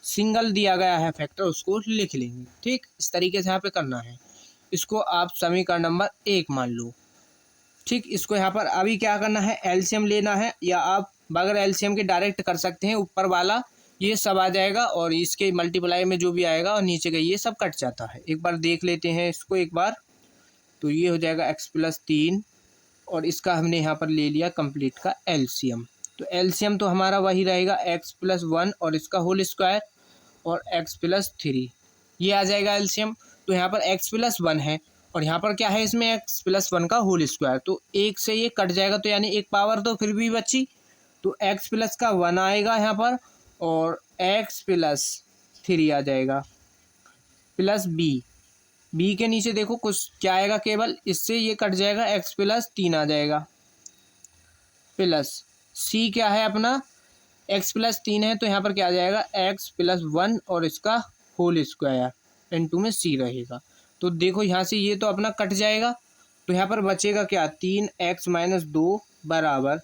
सिंगल दिया गया है फैक्टर उसको लिख लेंगे। ठीक, इस तरीके से यहाँ पे करना है। इसको आप समीकरण नंबर 1 मान लो। ठीक, इसको यहाँ पर अभी क्या करना है एलसीएम लेना है या आप बगैर एलसीएम के डायरेक्ट कर सकते हैं। ऊपर वाला ये सब आ जाएगा और इसके मल्टीप्लाई में जो भी आएगा और नीचे का ये सब कट जाता है। एक बार देख लेते हैं इसको एक बार। तो ये हो जाएगा x+3 और इसका हमने यहाँ पर ले लिया कंप्लीट का एलसीएम। तो एलसीएम तो हमारा वही रहेगा x+1 और इसका होल स्क्वायर और x+3 ये आ जाएगा एलसीएम। तो यहाँ पर x+1 है और यहाँ पर क्या है इसमें x+1 का होल स्क्वायर, तो 1 से ये कट जाएगा तो यानी एक पावर तो फिर भी बची, तो x+1 आएगा यहाँ पर और x+3 आ जाएगा प्लस b के नीचे देखो कुछ क्या आएगा, केवल इससे ये कट जाएगा x+3 आ जाएगा प्लस c क्या है अपना x+3 है तो यहाँ पर क्या आ जाएगा x+1 और इसका होल स्क्वायर इनटू में c रहेगा। तो देखो यहाँ से ये तो अपना कट जाएगा तो यहाँ पर बचेगा क्या 3x-2 बराबर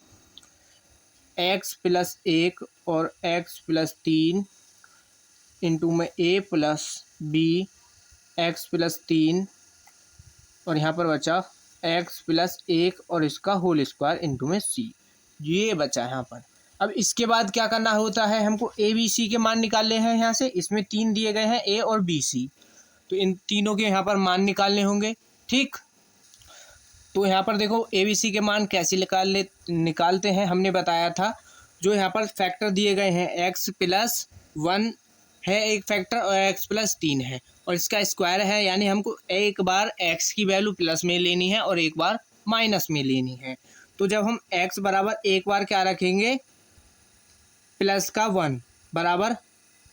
x+1 और x+3 इंटू में a प्लस b x+3 और यहाँ पर बचा x+1 और इसका होल स्क्वायर इंटू में c, ये बचा यहाँ पर। अब इसके बाद क्या करना होता है, हमको ए बी सी के मान निकालने हैं यहाँ से। इसमें 3 दिए गए हैं, ए और बी सी, तो इन तीनों के यहाँ पर मान निकालने होंगे। ठीक, तो यहाँ पर देखो ए बी सी के मान कैसे निकालते हैं, हमने बताया था। जो यहाँ पर फैक्टर दिए गए हैं, x+1 है एक फैक्टर और x+3 है, और इसका स्क्वायर है, यानी हमको एक बार x की वैल्यू प्लस में लेनी है और एक बार माइनस में लेनी है। तो जब हम x बराबर एक बार क्या रखेंगे, प्लस का 1 बराबर,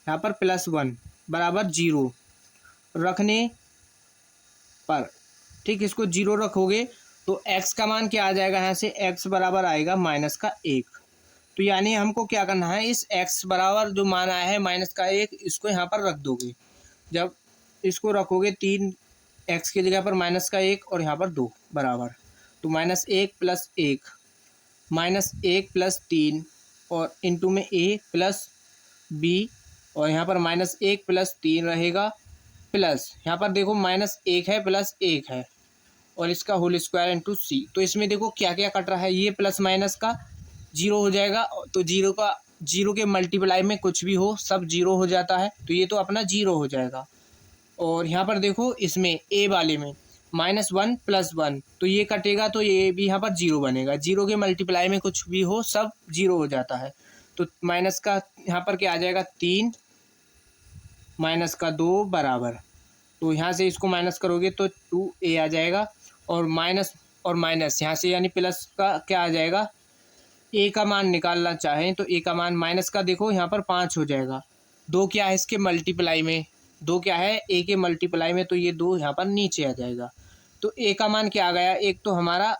यहाँ पर +1 बराबर 0 रखने पर, ठीक, इसको 0 रखोगे तो x का मान क्या आ जाएगा, यहाँ से x बराबर आएगा -1। तो यानी हमको क्या करना है, इस x बराबर जो मान आया है -1, इसको यहाँ पर रख दोगे। जब इसको रखोगे 3 x की जगह पर -1 और यहाँ पर 2 बराबर, तो -1 + 1 -1 + 3 और इंटू में a प्लस b, और यहाँ पर -1 + 3 रहेगा, प्लस यहाँ पर देखो -1 है +1 है और इसका होल स्क्वायर इंटू सी। तो इसमें देखो क्या क्या कट रहा है, ये प्लस माइनस का 0 हो जाएगा, तो 0 के मल्टीप्लाई में कुछ भी हो सब 0 हो जाता है, तो ये तो अपना 0 हो जाएगा। और यहाँ पर देखो इसमें ए वाले में -1 + 1, तो ये कटेगा तो ये भी यहाँ पर 0 बनेगा। 0 के मल्टीप्लाई में कुछ भी हो सब 0 हो जाता है, तो माइनस का यहाँ पर क्या आ जाएगा 3 -2 बराबर, तो यहाँ से इसको माइनस करोगे तो 2a आ जाएगा, और माइनस यहाँ से यानी प्लस का क्या आ जाएगा, a का मान निकालना चाहें तो a का मान माइनस का देखो यहाँ पर 5 हो जाएगा। 2 क्या है इसके मल्टीप्लाई में, 2 क्या है a के मल्टीप्लाई में, तो ये 2 यहाँ पर नीचे आ जाएगा। तो a का मान क्या आ गया, एक तो हमारा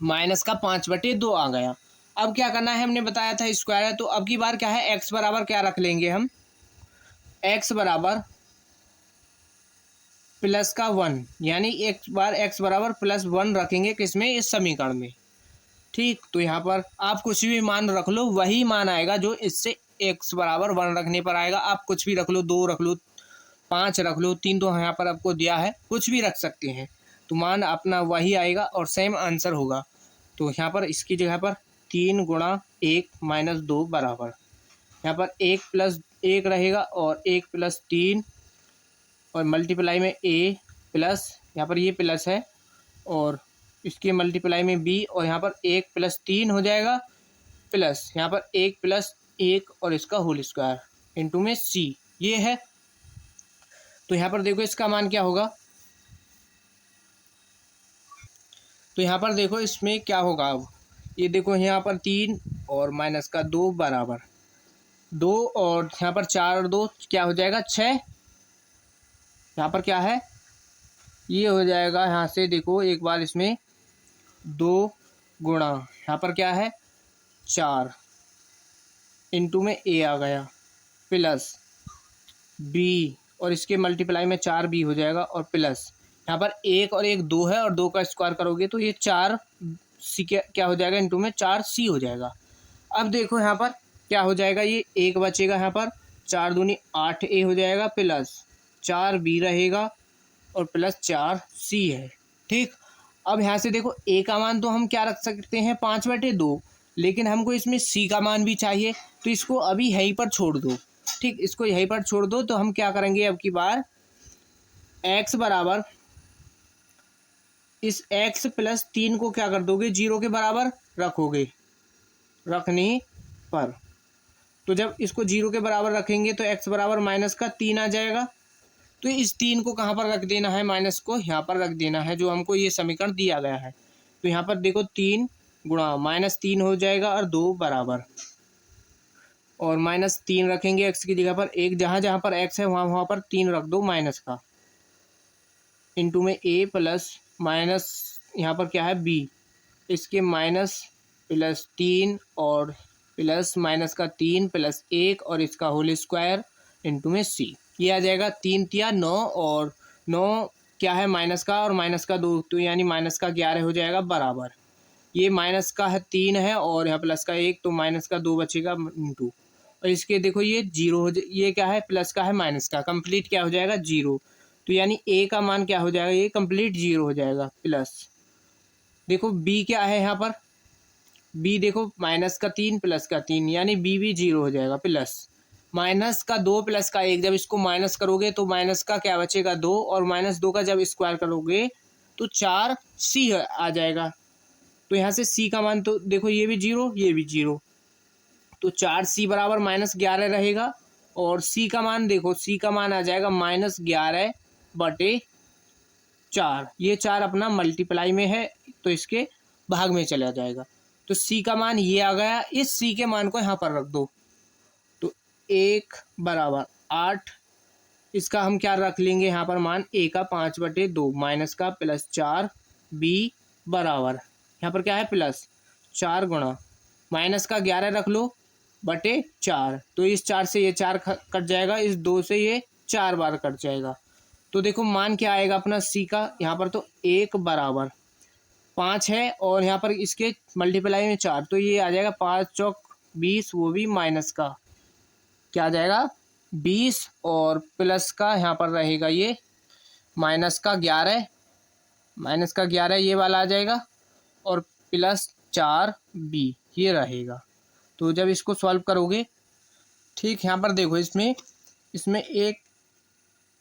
-5/2 आ गया। अब क्या करना है, हमने बताया था स्क्वायर है, तो अब की बार क्या है, x बराबर क्या रख लेंगे हम, x बराबर +1, यानी एक बार x बराबर +1 रखेंगे किसमें, इस समीकरण में। ठीक, तो यहाँ पर आप कुछ भी मान रख लो, वही मान आएगा जो इससे x बराबर 1 रखने पर आएगा। आप कुछ भी रख लो, 2 रख लो, 5 रख लो, 3 तो यहाँ पर आपको दिया है, कुछ भी रख सकते हैं, तो मान अपना वही आएगा और सेम आंसर होगा। तो यहाँ पर इसकी जगह पर 3 × 1 - 2 बराबर, यहाँ पर 1 + 1 रहेगा और 1 + 3 और मल्टीप्लाई में a प्लस, यहाँ पर ये प्लस है और इसके मल्टीप्लाई में b, और यहाँ पर 1 + 3 हो जाएगा, प्लस यहाँ पर 1 + 1 और इसका होल स्क्वायर इंटू में c, ये है। तो यहाँ पर देखो इसका मान क्या होगा, तो यहाँ पर देखो इसमें क्या होगा, अब ये देखो यहाँ पर 3 और -2 बराबर 2, और यहाँ पर 4 और 2 क्या हो जाएगा 6, यहाँ पर क्या है, ये हो जाएगा, यहाँ से देखो एक बार इसमें 2 गुणा यहाँ पर क्या है 4 इंटू में a आ गया, प्लस b, और इसके मल्टीप्लाई में 4b हो जाएगा, और प्लस यहाँ पर 1 और 1 2 है, और 2 का स्क्वायर करोगे तो ये 4c क्या हो जाएगा, इंटू में 4c हो जाएगा। अब देखो यहाँ पर क्या हो जाएगा, ये 1 बचेगा, यहाँ पर 4 दूनी 8a हो जाएगा, प्लस 4b रहेगा और प्लस 4c है। ठीक, अब यहाँ से देखो a का मान तो हम क्या रख सकते हैं 5/2, लेकिन हमको इसमें c का मान भी चाहिए, तो इसको अभी यहीं पर छोड़ दो। ठीक, इसको यहीं पर छोड़ दो, तो हम क्या करेंगे, अब की बार x बराबर इस x + 3 को क्या कर दोगे, 0 के बराबर रखोगे, रखने पर, तो जब इसको 0 के बराबर रखेंगे तो x बराबर -3 आ जाएगा। तो इस 3 को कहाँ पर रख देना है, माइनस को यहाँ पर रख देना है, जो हमको ये समीकरण दिया गया है। तो यहाँ पर देखो 3 गुणा -3 हो जाएगा और 2 बराबर, और -3 रखेंगे x की जगह पर, एक जहाँ जहाँ पर x है वहाँ पर 3 रख दो माइनस का, इंटू में a प्लस माइनस यहाँ पर क्या है b, इसके -+3 और प्लस -3 प्लस 1 और इसका होल स्क्वायर इंटू में c, ये आ जाएगा 3 × 9, और 9 क्या है माइनस का, और -2, तो यानी -11 हो जाएगा बराबर, ये -3 है और यहाँ प्लस का 1, तो -2 बचेगा इंटू, और इसके देखो ये 0 ये क्या है प्लस का है माइनस का, कंप्लीट क्या हो जाएगा 0, तो यानी a का मान क्या हो जाएगा, ये कंप्लीट 0 हो जाएगा, प्लस देखो b क्या है यहाँ पर बी देखो -3 +3 यानी बी भी 0 हो जाएगा, प्लस -2 +1 जब इसको माइनस करोगे तो माइनस का क्या बचेगा 2, और -2 का जब स्क्वायर करोगे तो 4c आ जाएगा। तो यहाँ से c का मान तो देखो ये भी 0 ये भी 0, तो 4c बराबर -11 रहेगा। और c का मान देखो, c का मान आ जाएगा -11/4। ये 4 अपना मल्टीप्लाई में है तो इसके भाग में चला जाएगा। तो c का मान ये आ गया। इस c के मान को यहाँ पर रख दो, तो 1 बराबर 8। इसका हम क्या रख लेंगे यहाँ पर मान a का 5/2 माइनस का +4 b बराबर यहाँ पर क्या है +4 गुणा माइनस का 11 रख लो बटे 4। तो इस 4 से ये 4 कट जाएगा, इस 2 से ये 4 बार कट जाएगा। तो देखो मान क्या आएगा अपना c का यहाँ पर, तो 1 बराबर 5 है और यहाँ पर इसके मल्टीप्लाई में 4, तो ये आ जाएगा 5 चौक 20, वो भी माइनस का क्या आ जाएगा 20, और प्लस का यहाँ पर रहेगा ये माइनस का 11 ये वाला आ जाएगा, और +4b ये रहेगा। तो जब इसको सॉल्व करोगे, ठीक यहाँ पर देखो इसमें एक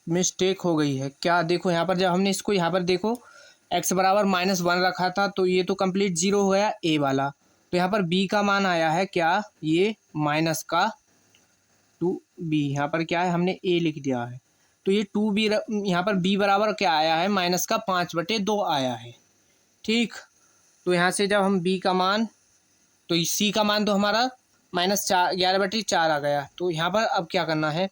मिस्टेक हो गई है। क्या देखो यहाँ पर जब हमने इसको यहाँ पर देखो x बराबर -1 रखा था तो ये तो कंप्लीट 0 हो गया a वाला। तो यहाँ पर b का मान आया है क्या, ये माइनस का 2b, यहाँ पर क्या है हमने a लिख दिया है। तो ये 2b यहाँ पर b बराबर क्या आया है -5/2 आया है। ठीक, तो यहाँ से जब हम b का मान, तो c का मान तो हमारा -11/4 आ गया। तो यहाँ पर अब क्या करना है,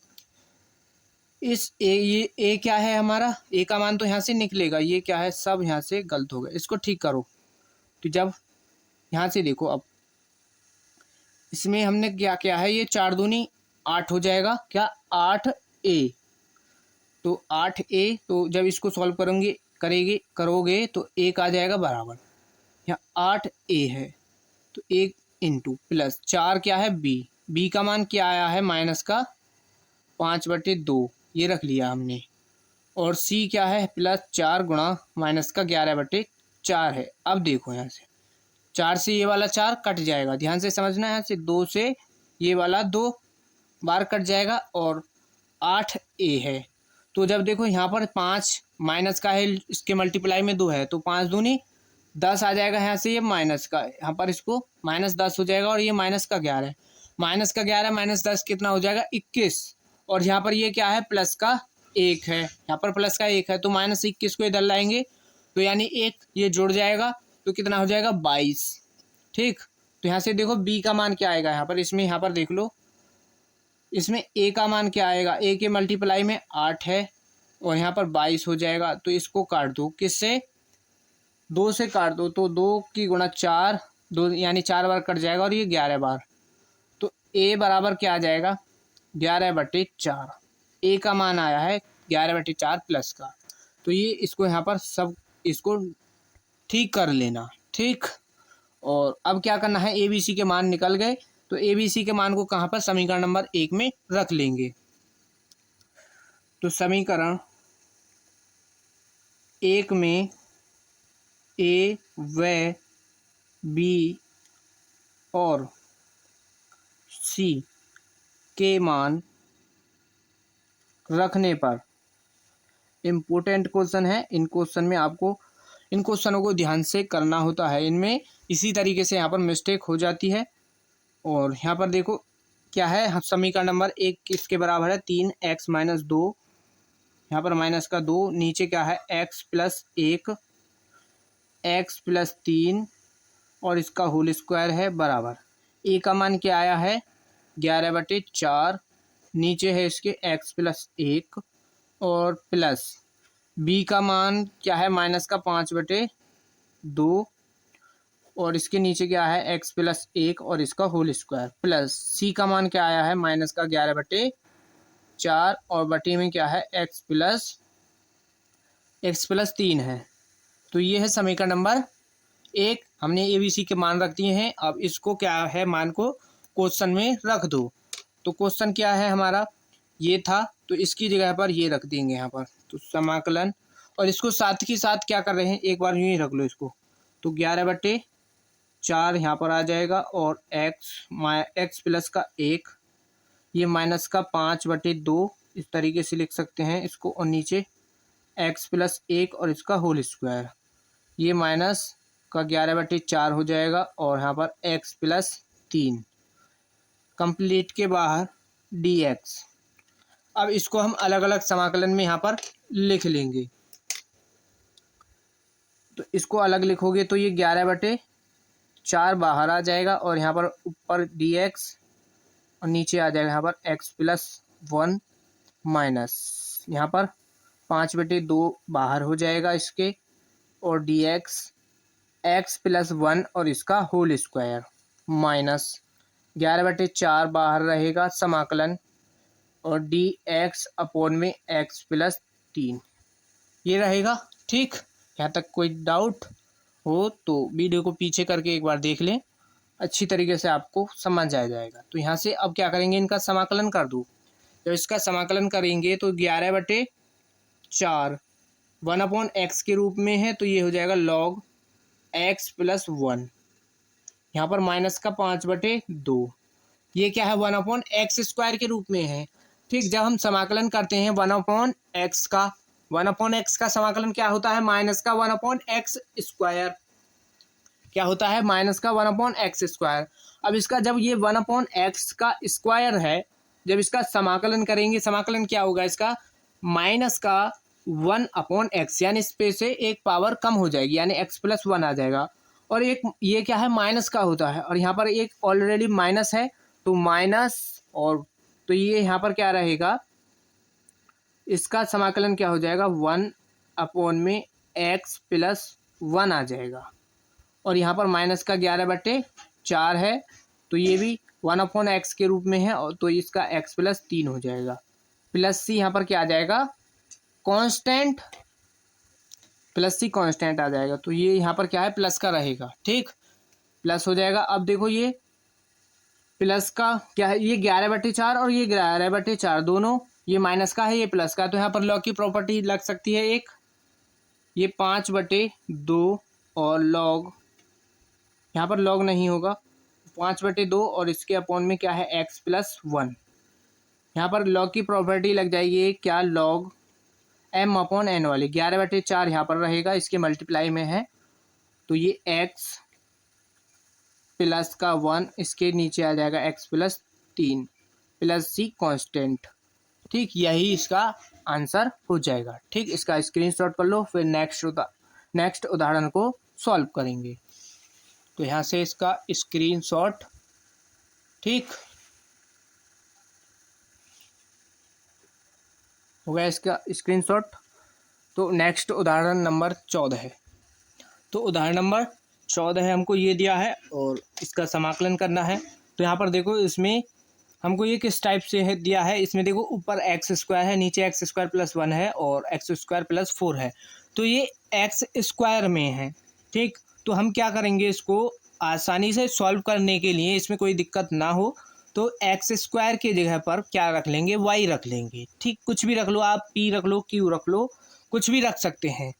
इस ये a क्या है हमारा, a का मान तो यहाँ से निकलेगा, ये क्या है सब यहाँ से गलत हो गया, इसको ठीक करो। तो जब यहाँ से देखो, अब इसमें हमने क्या क्या है, ये 4 दूनी 8 हो जाएगा, क्या 8a। तो 8a, तो जब इसको सॉल्व करोगे तो 1 आ जाएगा बराबर, यहाँ 8a है तो 1 इंटू +4 क्या है b का मान क्या आया है -5/2 ये रख लिया हमने, और c क्या है +4 गुणा -11/4 है। अब देखो यहाँ से 4 से ये वाला 4 कट जाएगा, ध्यान से समझना है, यहाँ से 2 से ये वाला 2 बार कट जाएगा, और 8a है। तो जब देखो यहाँ पर 5 माइनस का है, इसके मल्टीप्लाई में 2 है, तो 5 दूनी 10 आ जाएगा, यहाँ से ये माइनस का, यहाँ पर इसको -10 हो जाएगा, और ये -11 -10 कितना हो जाएगा 21, और यहाँ पर ये क्या है प्लस का 1 है, यहाँ पर प्लस का 1 है, तो -21 को इधर लाएंगे तो यानी 1 ये जुड़ जाएगा, तो कितना हो जाएगा 22। ठीक, तो यहाँ से देखो b का मान क्या आएगा, यहाँ पर देख लो, इसमें a का मान क्या आएगा, a के मल्टीप्लाई में 8 है और यहाँ पर 22 हो जाएगा। तो इसको काट दो, किससे 2 से काट दो, तो 2 की गुणा 4, 2 यानी 4 बार कट जाएगा, और ये 11 बार। तो a बराबर क्या आ जाएगा 11/4, a का मान आया है 11/4 प्लस का। तो ये इसको यहाँ पर सब इसको ठीक कर लेना। ठीक, और अब क्या करना है, a b c के मान निकल गए, तो a b c के मान को कहाँ पर समीकरण नंबर 1 में रख लेंगे। तो समीकरण 1 में a व b और c के मान रखने पर, इम्पोर्टेंट क्वेश्चन है, इन क्वेश्चनों को ध्यान से करना होता है, इनमें इसी तरीके से यहाँ पर मिस्टेक हो जाती है। और यहाँ पर देखो क्या है, समीकरण नंबर 1 किसके बराबर है 3x - 2, यहाँ पर माइनस का 2, नीचे क्या है x + 1 x + 3 और इसका होल स्क्वायर है बराबर, a का मान क्या आया है 11/4, नीचे है इसके x + 1 और प्लस b का मान क्या है -5/2 और इसके नीचे क्या है x + 1 और इसका होल स्क्वायर, प्लस c का मान क्या आया है -11/4 और बटे में क्या है x + 3 है। तो ये है समीकरण नंबर 1, हमने a b c के मान रख दिए हैं। अब इसको क्या है मान को क्वेश्चन में रख दो। तो क्वेश्चन क्या है हमारा, ये था, तो इसकी जगह पर ये रख देंगे यहाँ पर, तो समाकलन, और इसको साथ ही साथ क्या कर रहे हैं, एक बार यूँ ही रख लो इसको, तो 11/4 4 यहाँ पर आ जाएगा और एक्स प्लस का 1, ये माइनस का 5/2 इस तरीके से लिख सकते हैं इसको, और नीचे एक्स प्लस 1 और इसका होल स्क्वायर, ये माइनस का 11/4 हो जाएगा और यहाँ पर एक्स प्लस 3 कंप्लीट के बाहर dx। अब इसको हम अलग अलग समाकलन में यहाँ पर लिख लेंगे। तो इसको अलग लिखोगे तो ये 11/4 बाहर आ जाएगा और यहाँ पर ऊपर dx और नीचे आ जाएगा यहाँ पर x प्लस 1 माइनस यहाँ पर 5/2 बाहर हो जाएगा इसके, और dx x प्लस 1 और इसका होल स्क्वायर माइनस 11/4 बाहर रहेगा समाकलन, और dx अपॉन में x प्लस 3 ये रहेगा। ठीक, यहाँ तक कोई डाउट हो तो वीडियो को पीछे करके एक बार देख लें, अच्छी तरीके से आपको समझ आ जाएगा। तो यहाँ से अब क्या करेंगे, इनका समाकलन कर दो। जब इसका समाकलन करेंगे तो 11/4 1/x के रूप में है, तो ये हो जाएगा log x प्लस 1, यहाँ पर माइनस का 5/2, ये क्या है 1/x² के रूप में है। ठीक, जब हम समाकलन करते हैं 1/x का, 1/x का समाकलन क्या होता है, माइनस का 1/x², क्या होता है माइनस का 1/x²। अब इसका जब ये 1/x का स्क्वायर है, जब इसका समाकलन करेंगे, समाकलन क्या होगा इसका, माइनस का 1/x, यानी इस पे से एक पावर कम हो जाएगी, यानी x प्लस 1 आ जाएगा, और एक ये क्या है माइनस का होता है, और यहाँ पर एक ऑलरेडी माइनस है तो माइनस, और तो ये यहाँ पर क्या रहेगा, इसका समाकलन क्या हो जाएगा 1/x प्लस 1 आ जाएगा, और यहाँ पर माइनस का 11/4 है तो ये भी 1/x के रूप में है, और तो इसका x प्लस 3 हो जाएगा, प्लस c यहाँ पर क्या आ जाएगा कांस्टेंट, प्लस c कांस्टेंट आ जाएगा, तो ये यहाँ पर क्या है प्लस का रहेगा। ठीक, प्लस हो जाएगा। अब देखो ये प्लस का क्या है, ये 11/4 और ये 11/4 दोनों, ये माइनस का है ये प्लस का, तो यहाँ पर लॉग की प्रॉपर्टी लग सकती है एक, ये 5/2 और लॉग, यहाँ पर लॉग नहीं होगा, 5/2 और इसके अपॉन में क्या है x प्लस 1, यहाँ पर लॉग की प्रॉपर्टी लग जाएगी क्या, लॉग m/n वाली, 11/4 यहाँ पर रहेगा, इसके मल्टीप्लाई में है, तो ये x प्लस का 1 इसके नीचे आ जाएगा x plus 3 plus c constant. ठीक, यही इसका आंसर हो जाएगा। ठीक, इसका स्क्रीनशॉट कर लो, फिर नेक्स्ट उदाहरण को सॉल्व करेंगे। तो यहाँ से इसका स्क्रीनशॉट, ठीक हो गया इसका स्क्रीनशॉट। तो नेक्स्ट उदाहरण नंबर 14 है। तो उदाहरण नंबर 14 है, हमको ये दिया है और इसका समाकलन करना है। तो यहाँ पर देखो इसमें हमको ये किस टाइप से है दिया है, इसमें देखो ऊपर x² है, नीचे x² प्लस 1 है और x² प्लस 4 है, तो ये x² में है। ठीक, तो हम क्या करेंगे, इसको आसानी से सॉल्व करने के लिए, इसमें कोई दिक्कत ना हो, तो x² की जगह पर क्या रख लेंगे, y रख लेंगे। ठीक, कुछ भी रख लो आप, p रख लो, q रख लो, कुछ भी रख सकते हैं।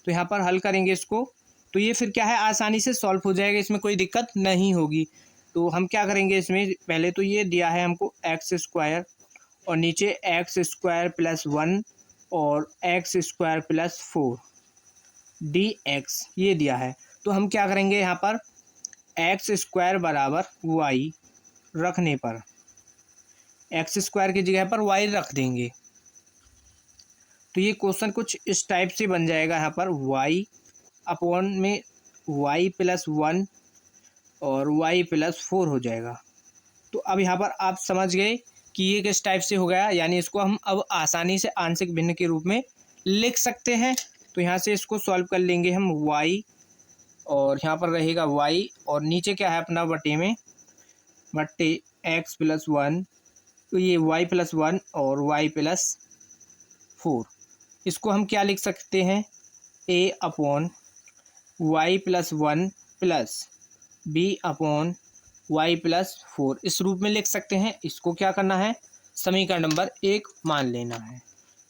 तो यहाँ पर हल करेंगे इसको, तो ये फिर क्या है आसानी से सॉल्व हो जाएगा, इसमें कोई दिक्कत नहीं होगी। तो हम क्या करेंगे, इसमें पहले तो ये दिया है हमको x² और नीचे x² प्लस 1 और x² प्लस 4 dx ये दिया है। तो हम क्या करेंगे, यहाँ पर x² बराबर y रखने पर x² की जगह पर y रख देंगे, तो ये क्वेश्चन कुछ इस टाइप से बन जाएगा। यहाँ पर y अपॉन में y प्लस 1 और y प्लस 4 हो जाएगा। तो अब यहाँ पर आप समझ गए कि ये किस टाइप से हो गया, यानी इसको हम अब आसानी से आंशिक भिन्न के रूप में लिख सकते हैं। तो यहाँ से इसको सॉल्व कर लेंगे हम y, और यहाँ पर रहेगा y और नीचे क्या है अपना बटे x प्लस 1, तो ये y प्लस 1 और y प्लस 4, इसको हम क्या लिख सकते हैं, a upon y plus 1 plus b upon y plus 4 इस रूप में लिख सकते हैं। इसको क्या करना है, समीकरण नंबर 1 मान लेना है।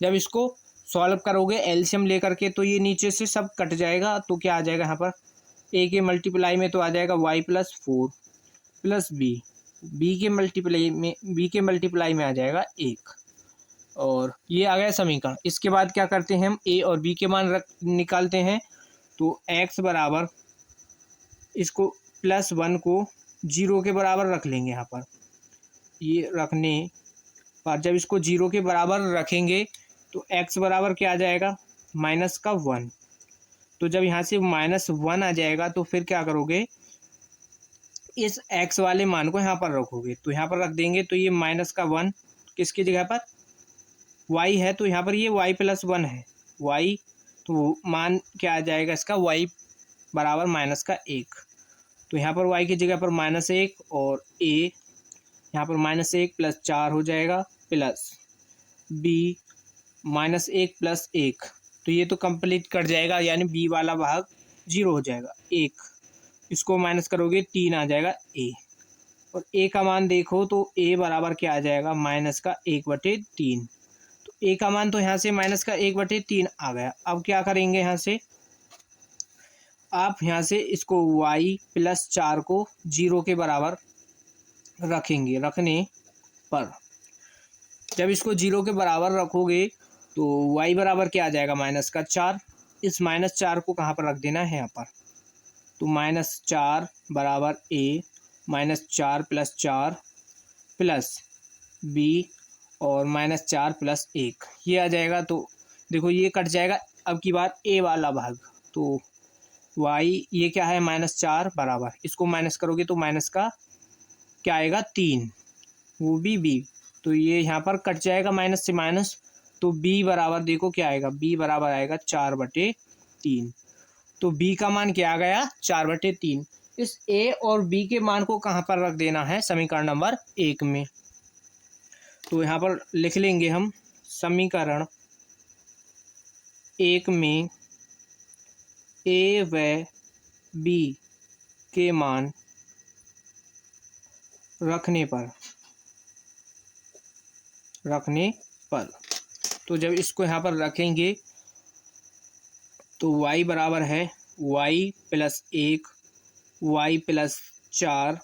जब इसको सॉल्व करोगे एलसीएम लेकर के, तो ये नीचे से सब कट जाएगा, तो क्या आ जाएगा यहाँ पर ए के मल्टीप्लाई में तो आ जाएगा y plus 4 plus b, b के मल्टीप्लाई में आ जाएगा 1, और ये आ गया समीकरण। इसके बाद क्या करते हैं हम ए और बी के मान निकालते हैं। तो x बराबर, इसको +1 को 0 के बराबर रख लेंगे यहाँ पर। ये रखने पर जब इसको 0 के बराबर रखेंगे तो x बराबर क्या आ जाएगा, -1। तो जब यहाँ से -1 आ जाएगा तो फिर क्या करोगे, इस x वाले मान को यहाँ पर रखोगे। तो यहाँ पर रख देंगे तो ये -1 किसकी जगह पर, y है, तो यहाँ पर ये y + 1 है, y, तो मान क्या आ जाएगा इसका, y बराबर -1। तो यहाँ पर y की जगह पर -1 और a यहाँ पर -1 + 4 हो जाएगा, प्लस b -1 + 1, तो ये तो कंप्लीट कट जाएगा, यानी b वाला भाग 0 हो जाएगा। 1 इसको माइनस करोगे 3 आ जाएगा a, और a का मान देखो तो a बराबर क्या आ जाएगा, -1/3। तो a का मान तो यहाँ से -1/3 आ गया। अब क्या करेंगे, यहाँ से आप यहाँ से इसको y + 4 को 0 के बराबर रखेंगे। रखने पर जब इसको 0 के बराबर रखोगे तो y बराबर क्या आ जाएगा, -4। इस -4 को कहाँ पर रख देना है, यहाँ पर। तो -4 बराबर a, -4 + 4 प्लस b और -4 + 1, ये आ जाएगा। तो देखो ये कट जाएगा। अब की बार a वाला भाग, तो y ये क्या है, -4 बराबर, इसको माइनस करोगे तो माइनस का क्या आएगा, 3, वो भी b, तो ये यहाँ पर कट जाएगा माइनस से माइनस। तो b बराबर देखो क्या आएगा, b बराबर आएगा 4/3। तो b का मान क्या आ गया, 4/3। इस a और b के मान को कहाँ पर रख देना है, समीकरण नंबर 1 में। तो यहाँ पर लिख लेंगे हम, समीकरण 1 में a व b के मान रखने पर तो जब इसको यहाँ पर रखेंगे तो y बराबर है y + 1 y + 4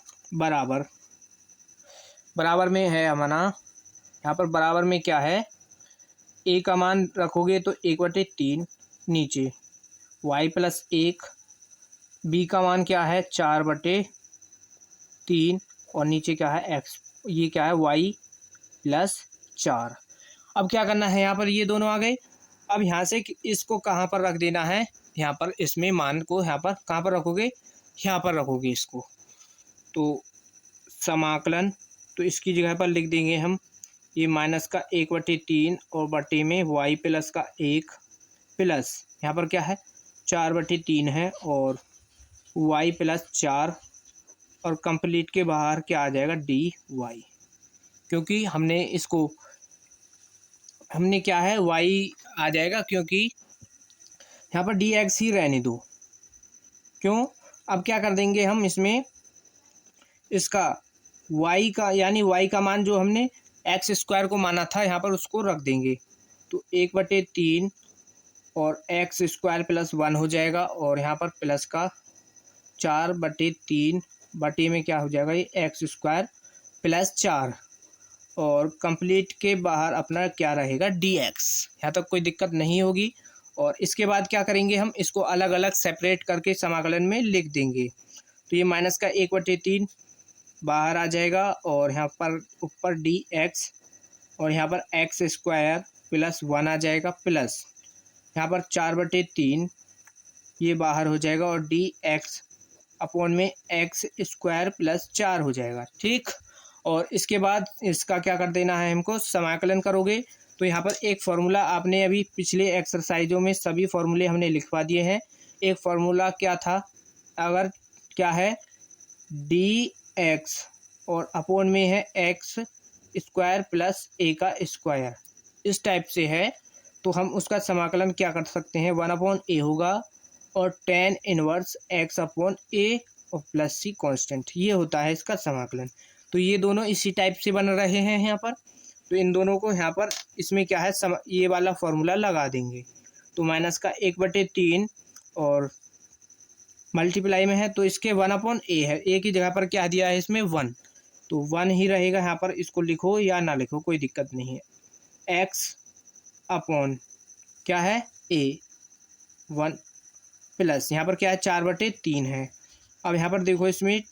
बराबर में है हमारा, यहाँ पर बराबर में क्या है, a का मान रखोगे तो 1/3 नीचे, y + 1, b का मान क्या है 4/3 और नीचे क्या है x, ये क्या है y + 4। अब क्या करना है, यहाँ पर ये दोनों आ गए। अब यहाँ से इसको कहाँ पर रख देना है, यहाँ पर इसमें मान को यहाँ पर कहाँ पर रखोगे, यहाँ पर रखोगे इसको। तो समाकलन, तो इसकी जगह पर लिख देंगे हम ये -1/3 और बटे में y + 1 प्लस यहाँ पर क्या है 4/3 है और y + 4 और कंप्लीट के बाहर क्या आ जाएगा, dy, क्योंकि हमने क्या है y आ जाएगा, क्योंकि यहाँ पर dx ही रहने दो। क्यों, अब क्या कर देंगे हम, इसमें इसका y का, यानी y का मान जो हमने x² को माना था यहाँ पर उसको रख देंगे। तो 1/3 और x² + 1 हो जाएगा, और यहाँ पर प्लस का 4/3 बटे में क्या हो जाएगा, ये x² + 4 और कंप्लीट के बाहर अपना क्या रहेगा, dx। यहाँ तक कोई दिक्कत नहीं होगी। और इसके बाद क्या करेंगे, हम इसको अलग अलग सेपरेट करके समाकलन में लिख देंगे। तो ये -1/3 बाहर आ जाएगा और यहाँ पर ऊपर dx और यहाँ पर x² + 1 आ जाएगा, प्लस यहाँ पर 4/3 ये बाहर हो जाएगा और dx अपॉन में x² + 4 हो जाएगा, ठीक। और इसके बाद इसका क्या कर देना है, हमको समाकलन करोगे तो यहाँ पर एक फार्मूला, आपने अभी पिछले एक्सरसाइजों में सभी फार्मूले हमने लिखवा दिए हैं। एक फार्मूला क्या था, अगर क्या है dx और अपॉन में है x² + a का स्क्वायर, इस टाइप से है, तो हम उसका समाकलन क्या कर सकते हैं, 1/a होगा और tan इनवर्स x/a और प्लस c कांस्टेंट, ये होता है इसका समाकलन। तो ये दोनों इसी टाइप से बन रहे हैं यहाँ पर। तो इन दोनों को यहाँ पर इसमें क्या है, ये वाला फार्मूला लगा देंगे। तो -1/3 और मल्टीप्लाई में है तो इसके 1/a है, a की जगह पर क्या दिया है इसमें 1, तो 1 ही रहेगा यहाँ पर। इसको लिखो या ना लिखो कोई दिक्कत नहीं है। x अपॉन क्या है a 1 प्लस यहाँ पर क्या है 4/3 है। अब यहाँ पर देखो इसमें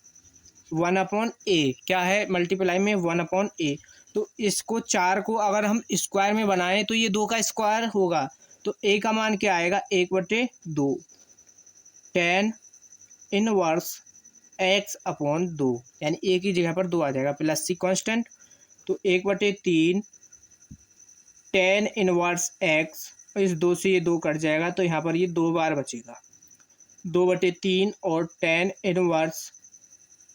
1/a क्या है मल्टीप्लाई में 1/a, तो इसको 4 को अगर हम स्क्वायर में बनाएं तो ये 2 का स्क्वायर होगा, तो a का मान क्या आएगा 1/2 tan इनवर्स x/2, यानी a की जगह पर 2 आ जाएगा प्लस c कांस्टेंट, तो 1/3 tan इनवर्स x, इस 2 से ये 2 कट जाएगा तो यहाँ पर ये 2 बार बचेगा 2/3 और tan इनवर्स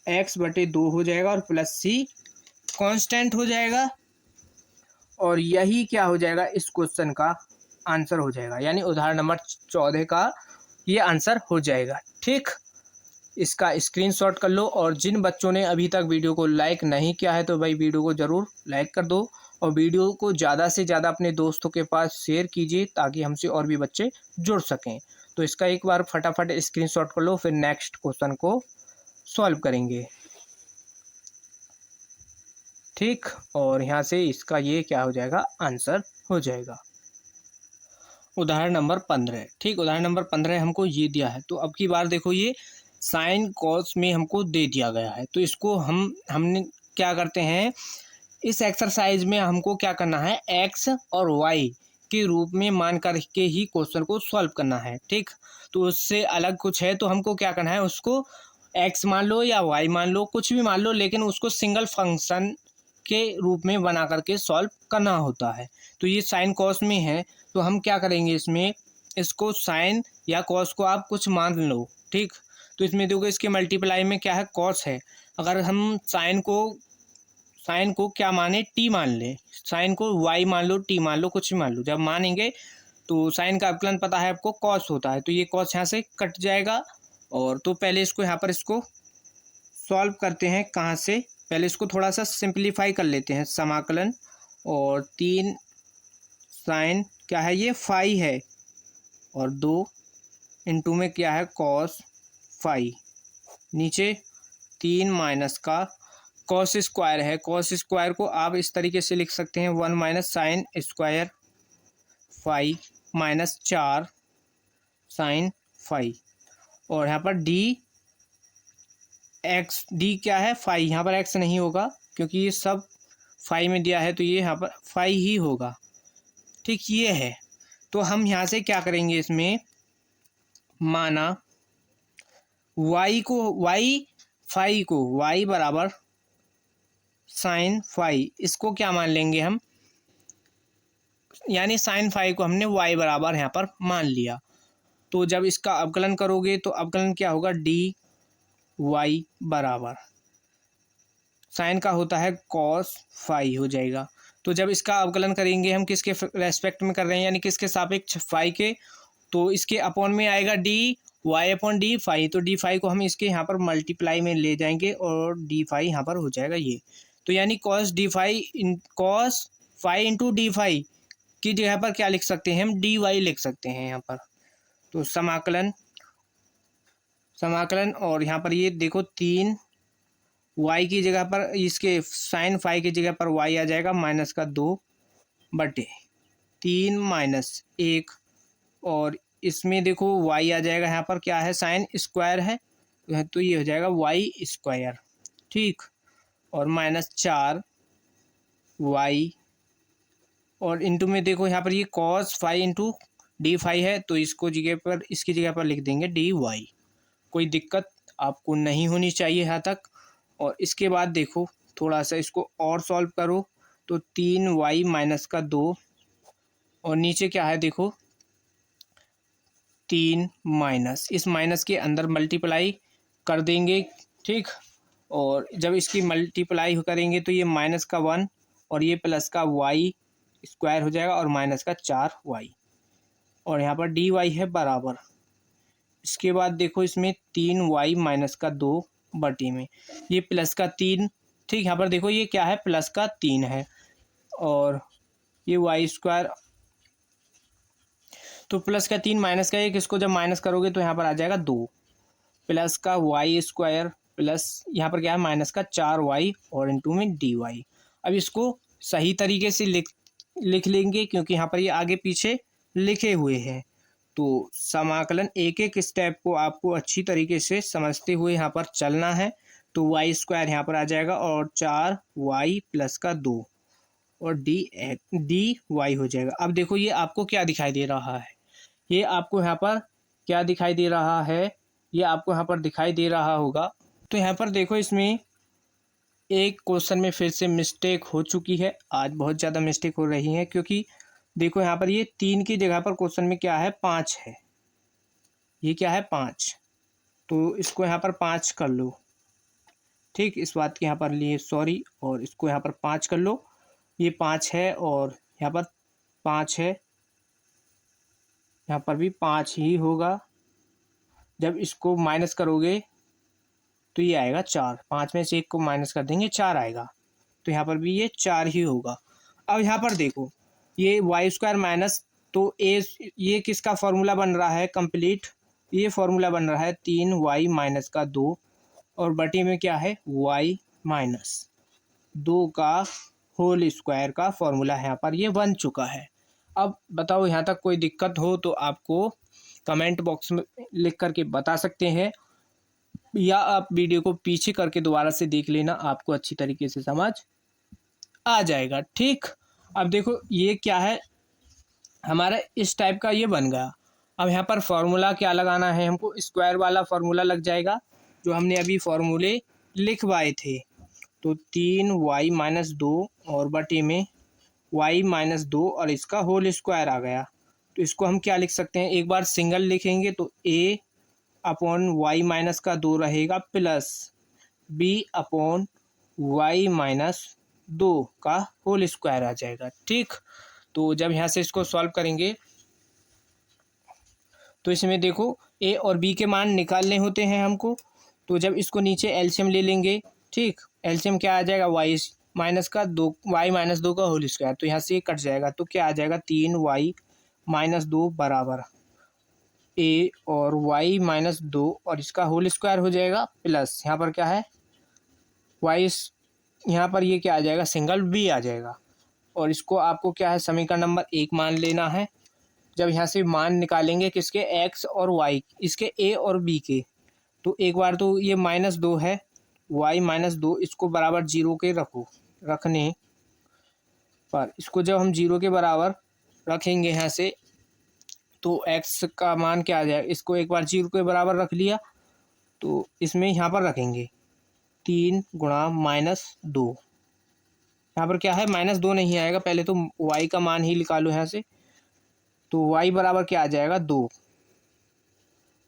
x/2 हो जाएगा और प्लस c कांस्टेंट हो जाएगा। और यही क्या हो जाएगा इस क्वेश्चन का आंसर हो जाएगा, यानी उदाहरण नंबर 14 का ये आंसर हो जाएगा। ठीक, इसका स्क्रीनशॉट कर लो। और जिन बच्चों ने अभी तक वीडियो को लाइक नहीं किया है तो भाई वीडियो को ज़रूर लाइक कर दो और वीडियो को ज़्यादा से ज़्यादा अपने दोस्तों के पास शेयर कीजिए ताकि हमसे और भी बच्चे जुड़ सकें। तो इसका एक बार फटाफट स्क्रीनशॉट कर लो, फिर नेक्स्ट क्वेश्चन को सॉल्व करेंगे। ठीक, और यहाँ से इसका ये क्या हो जाएगा आंसर हो जाएगा उदाहरण नंबर 15। ठीक, उदाहरण नंबर 15 हमको ये दिया है, तो अब की बार देखो ये साइन कॉस में हमको दे दिया गया है, तो इसको हमने क्या करते हैं इस एक्सरसाइज में हमको क्या करना है एक्स और वाई के रूप में मान करके ही क्वेश्चन को सॉल्व करना है। ठीक, तो उससे अलग कुछ है तो हमको क्या करना है उसको एक्स मान लो या वाई मान लो कुछ भी मान लो, लेकिन उसको सिंगल फंक्शन के रूप में बना करके सॉल्व करना होता है। तो ये साइन कॉस में है तो हम क्या करेंगे इसमें इसको साइन या कॉस को आप कुछ मान लो। ठीक, तो इसमें देखो इसके मल्टीप्लाई में क्या है कॉस है, अगर हम साइन को क्या माने टी मान ले, साइन को वाई मान लो टी मान लो कुछ भी मान लो, जब मानेंगे तो साइन का अवकलन पता है आपको कॉस होता है, तो ये कॉस यहाँ से कट जाएगा। और तो पहले इसको यहाँ पर इसको सॉल्व करते हैं, कहाँ से पहले इसको थोड़ा सा सिंप्लीफाई कर लेते हैं, समाकलन और 3 साइन क्या है ये फाई है और 2 इंटू में क्या है कॉस फाई, नीचे 3 माइनस का कॉस स्क्वायर है, कॉस स्क्वायर को आप इस तरीके से लिख सकते हैं 1 minus sine square phi minus 4 sine phi, और यहाँ पर डी क्या है फाई, यहाँ पर एक्स नहीं होगा क्योंकि ये सब फाई में दिया है तो ये यहाँ पर फाई ही होगा। ठीक, ये है, तो हम यहाँ से क्या करेंगे इसमें माना फाई को वाई बराबर साइन फाई, इसको क्या मान लेंगे हम, यानी साइन फाई को हमने वाई बराबर यहाँ पर मान लिया। तो जब इसका अवकलन करोगे तो अवकलन क्या होगा डी वाई बराबर साइन का होता है कॉस फाई हो जाएगा। तो जब इसका अवकलन करेंगे हम किसके रेस्पेक्ट में कर रहे हैं यानी किसके सापेक्ष फाई के, तो इसके अपॉन में आएगा d y upon d phi, तो डी फाई को हम इसके यहाँ पर मल्टीप्लाई में ले जाएंगे और डी फाई यहाँ पर हो जाएगा ये, तो यानी cos phi into d phi की जगह पर क्या लिख सकते हैं हम डी वाई लिख सकते हैं यहाँ पर। तो समाकलन और यहाँ पर ये देखो 3 वाई की जगह पर इसके साइन फाई की जगह पर वाई आ जाएगा माइनस का 2/3 माइनस 1, और इसमें देखो वाई आ जाएगा यहाँ पर क्या है साइन स्क्वायर है तो ये हो जाएगा वाई स्क्वायर। ठीक, और माइनस 4 वाई, और इंटू में देखो यहाँ पर ये cos phi into d phi है तो इसकी जगह पर लिख देंगे डी वाई, कोई दिक्कत आपको नहीं होनी चाहिए यहाँ तक। और इसके बाद देखो थोड़ा सा इसको और सॉल्व करो तो 3 वाई माइनस का 2 और नीचे क्या है देखो 3 माइनस, इस माइनस के अंदर मल्टीप्लाई कर देंगे। ठीक, और जब इसकी मल्टीप्लाई करेंगे तो ये माइनस का 1 और ये प्लस का वाई स्क्वायर हो जाएगा और माइनस का 4 वाई, और यहाँ पर डी वाई है बराबर। इसके बाद देखो इसमें 3 वाई माइनस का 2 बटी में ये प्लस का 3। ठीक, यहाँ पर देखो ये क्या है प्लस का 3 है और ये वाई स्क्वायर, तो प्लस का 3 माइनस का 1, इसको जब माइनस करोगे तो यहाँ पर आ जाएगा 2, प्लस का वाई स्क्वायर प्लस यहाँ पर क्या है माइनस का 4y और इंटू में dy। अब इसको सही तरीके से लिख लेंगे क्योंकि यहाँ पर ये आगे पीछे लिखे हुए हैं। तो समाकलन एक एक स्टेप को आपको अच्छी तरीके से समझते हुए यहाँ पर चलना है। तो वाई स्क्वायर यहाँ पर आ जाएगा और 4y प्लस का 2 और डी वाई हो जाएगा। अब देखो ये आपको क्या दिखाई दे रहा है, ये आपको यहाँ पर क्या दिखाई दे रहा है, ये आपको यहाँ पर दिखाई दे रहा होगा। तो यहाँ पर देखो इसमें एक क्वेश्चन में फिर से मिस्टेक हो चुकी है। आज बहुत ज़्यादा मिस्टेक हो रही है क्योंकि देखो यहाँ पर ये 3 की जगह पर क्वेश्चन में क्या है 5 है, ये क्या है 5। तो इसको यहाँ पर 5 कर लो, ठीक, इस बात के यहाँ पर लिए सॉरी, और इसको यहाँ पर 5 कर लो। ये 5 है और यहाँ पर 5 है, यहाँ पर भी 5 ही होगा। जब इसको माइनस करोगे तो ये आएगा 4, 5 में से 1 को माइनस कर देंगे 4 आएगा। तो यहाँ पर भी ये 4 ही होगा। अब यहाँ पर देखो ये वाई स्क्वायर माइनस, तो ये किसका फॉर्मूला बन रहा है कंप्लीट, ये फॉर्मूला बन रहा है 3y माइनस का 2 और बटे में क्या है y माइनस 2 का होल स्क्वायर का फॉर्मूला यहाँ पर ये बन चुका है। अब बताओ यहाँ तक कोई दिक्कत हो तो आपको कमेंट बॉक्स में लिख करके बता सकते हैं, या आप वीडियो को पीछे करके दोबारा से देख लेना, आपको अच्छी तरीके से समझ आ जाएगा। ठीक, अब देखो ये क्या है हमारा इस टाइप का ये बन गया। अब यहाँ पर फॉर्मूला क्या लगाना है हमको, स्क्वायर वाला फॉर्मूला लग जाएगा जो हमने अभी फॉर्मूले लिखवाए थे। तो 3y माइनस 2 और बटे में y माइनस 2 और इसका होल स्क्वायर आ गया। तो इसको हम क्या लिख सकते हैं, एक बार सिंगल लिखेंगे तो a अपॉन वाई माइनस का 2 रहेगा plus b upon y minus 2 का होल स्क्वायर आ जाएगा। ठीक, तो जब यहाँ से इसको सॉल्व करेंगे तो इसमें देखो a और b के मान निकालने होते हैं हमको। तो जब इसको नीचे एलसीएम ले लेंगे, ठीक, एलसीएम क्या आ जाएगा वाई माइनस का 2, वाई माइनस 2 का होल स्क्वायर, तो यहाँ से ये कट जाएगा तो क्या आ जाएगा 3y माइनस 2 बराबर a और y माइनस 2 और इसका होल स्क्वायर हो जाएगा प्लस यहाँ पर क्या है y, यहाँ पर ये क्या आ जाएगा सिंगल b आ जाएगा। और इसको आपको क्या है समीकरण नंबर 1 मान लेना है। जब यहाँ से मान निकालेंगे किसके x और y, इसके a और b के, तो एक बार तो ये माइनस 2 है, y माइनस 2 इसको बराबर 0 के रखो, रखने पर इसको जब हम 0 के बराबर रखेंगे यहाँ से तो x का मान क्या आ जाएगा, इसको एक बार 0 के बराबर रख लिया तो इसमें यहाँ पर रखेंगे 3 गुणा माइनस 2, यहाँ पर क्या है माइनस 2 नहीं आएगा, पहले तो y का मान ही निकालो यहाँ से। तो y बराबर क्या आ जाएगा 2,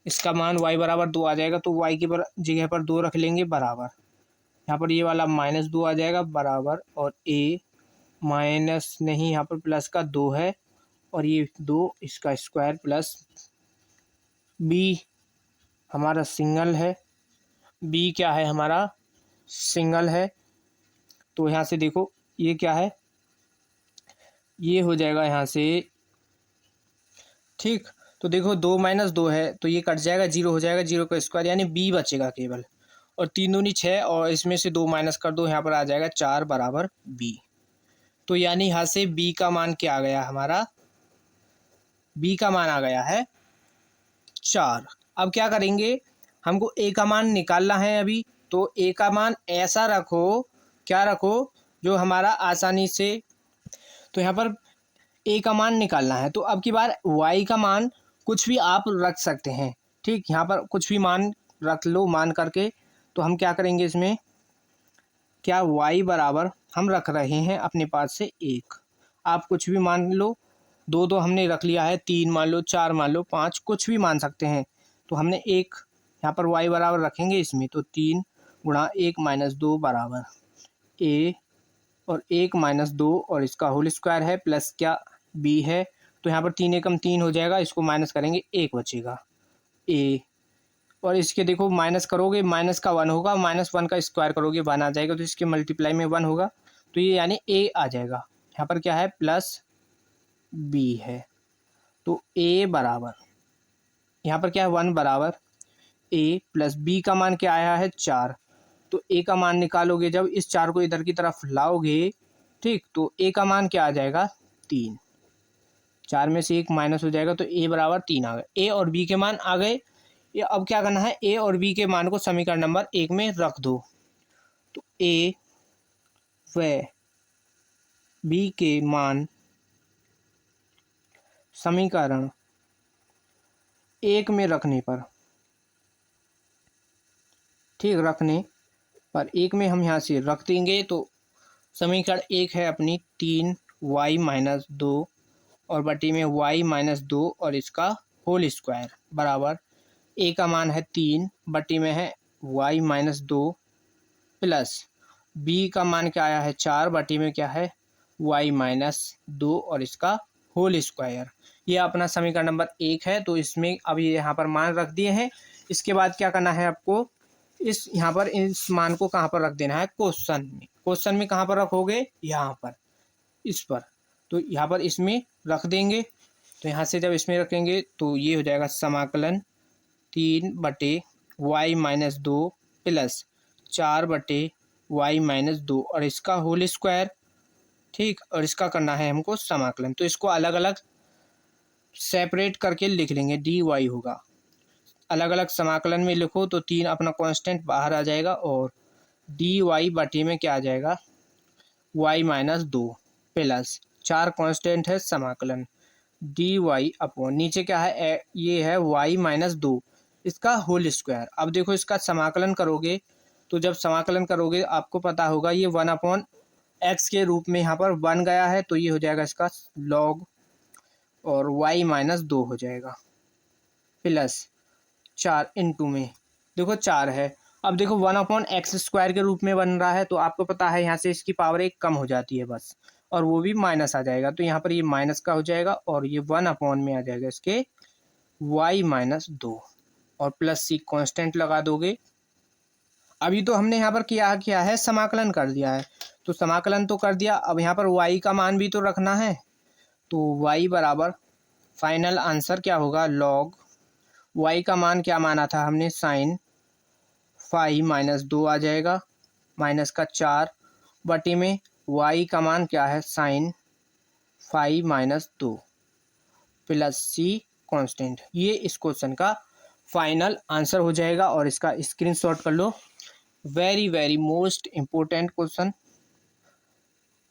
इसका मान y बराबर 2 आ जाएगा तो y की जगह पर 2 रख लेंगे बराबर, यहाँ पर ये वाला माइनस 2 आ जाएगा बराबर, और a माइनस नहीं यहाँ पर प्लस का 2 है और ये 2 इसका स्क्वायर प्लस b हमारा सिंगल है, b क्या है हमारा सिंगल है। तो यहाँ से देखो ये क्या है, ये हो जाएगा यहाँ से, ठीक, तो देखो 2 माइनस 2 है तो ये कट जाएगा 0 हो जाएगा, 0 का स्क्वायर यानी b बचेगा केवल, और 3 दूनी 6 और इसमें से 2 माइनस कर दो, यहाँ पर आ जाएगा 4 बराबर b। तो यानी यहाँ से b का मान क्या आ गया हमारा, b का मान आ गया है 4। अब क्या करेंगे, हमको a का मान निकालना है अभी, तो a का मान ऐसा रखो, क्या रखो जो हमारा आसानी से, तो यहाँ पर a का मान निकालना है। तो अब की बार y का मान कुछ भी आप रख सकते हैं, ठीक, यहाँ पर कुछ भी मान रख लो मान करके। तो हम क्या करेंगे इसमें, क्या y बराबर हम रख रहे हैं अपने पास से 1, आप कुछ भी मान लो, 2 तो हमने रख लिया है, 3 मान लो, 4 मान लो, 5 कुछ भी मान सकते हैं। तो हमने 1 यहाँ पर y बराबर रखेंगे इसमें, तो 3 गुणा 1 माइनस 2 बराबर a और 1 माइनस 2 और इसका होल स्क्वायर है प्लस क्या b है। तो यहाँ पर 3 एकम 3 हो जाएगा, इसको माइनस करेंगे 1 बचेगा a, और इसके देखो माइनस करोगे माइनस का 1 होगा, माइनस 1 का स्क्वायर करोगे 1 आ जाएगा, तो इसके मल्टीप्लाई में 1 होगा, तो ये यानी a आ जाएगा। यहाँ पर क्या है प्लस b है, तो a बराबर यहाँ पर क्या है 1 बराबर ए प्लस बी का मान क्या आया है 4, तो ए का मान निकालोगे जब इस 4 को इधर की तरफ लाओगे, ठीक, तो ए का मान क्या आ जाएगा 3, 4 में से 1 माइनस हो जाएगा तो ए बराबर 3 आ गए। ए और बी के मान आ गए। ये अब क्या करना है, ए और बी के मान को समीकरण नंबर 1 में रख दो। तो ए व बी के मान समीकरण 1 में रखने पर, ठीक, रखने पर 1 में हम यहाँ से रख देंगे तो समीकरण 1 है अपनी 3y-2 और बटी में y-2 और इसका होल स्क्वायर बराबर ए का मान है 3 बटी में है y-2 प्लस बी का मान क्या आया है 4 बटी में क्या है y-2 और इसका होल स्क्वायर। ये अपना समीकरण नंबर 1 है। तो इसमें अभी यहाँ पर मान रख दिए हैं। इसके बाद क्या करना है आपको, इस यहाँ पर इस मान को कहाँ पर रख देना है, क्वेश्चन में। क्वेश्चन में कहाँ पर रखोगे, यहाँ पर, इस पर। तो यहाँ पर इसमें रख देंगे। तो यहाँ से जब इसमें रखेंगे तो ये हो जाएगा समाकलन 3/y-2 प्लस 4/y-2 और इसका होल स्क्वायर, ठीक, और इसका करना है हमको समाकलन। तो इसको अलग अलग सेपरेट करके लिख लेंगे, dy होगा। अलग अलग समाकलन में लिखो तो 3 अपना कांस्टेंट बाहर आ जाएगा और dy बटे में क्या आ जाएगा y-2 प्लस 4 कांस्टेंट है समाकलन dy अपॉन नीचे क्या है, ये है y-2 इसका होल स्क्वायर। अब देखो इसका समाकलन करोगे तो जब समाकलन करोगे आपको पता होगा ये 1/x के रूप में यहाँ पर बन गया है। तो ये हो जाएगा इसका log और y-2 हो जाएगा प्लस 4 इंटू में देखो 4 है। अब देखो 1/x² के रूप में बन रहा है तो आपको पता है यहाँ से इसकी पावर 1 कम हो जाती है बस, और वो भी माइनस आ जाएगा। तो यहाँ पर ये माइनस का हो जाएगा और ये 1 में आ जाएगा इसके y-2 और प्लस c कांस्टेंट लगा दोगे। अभी तो हमने यहाँ पर क्या है, समाकलन कर दिया है। तो समाकलन तो कर दिया, अब यहाँ पर y का मान भी तो रखना है। तो y बराबर फाइनल आंसर क्या होगा, log y का मान क्या माना था हमने, sin phi-2 आ जाएगा माइनस का 4 बटे में y का मान क्या है sin phi-2 plus c constant. ये इस क्वेश्चन का फाइनल आंसर हो जाएगा और इसका स्क्रीनशॉट कर लो। Very very most important question,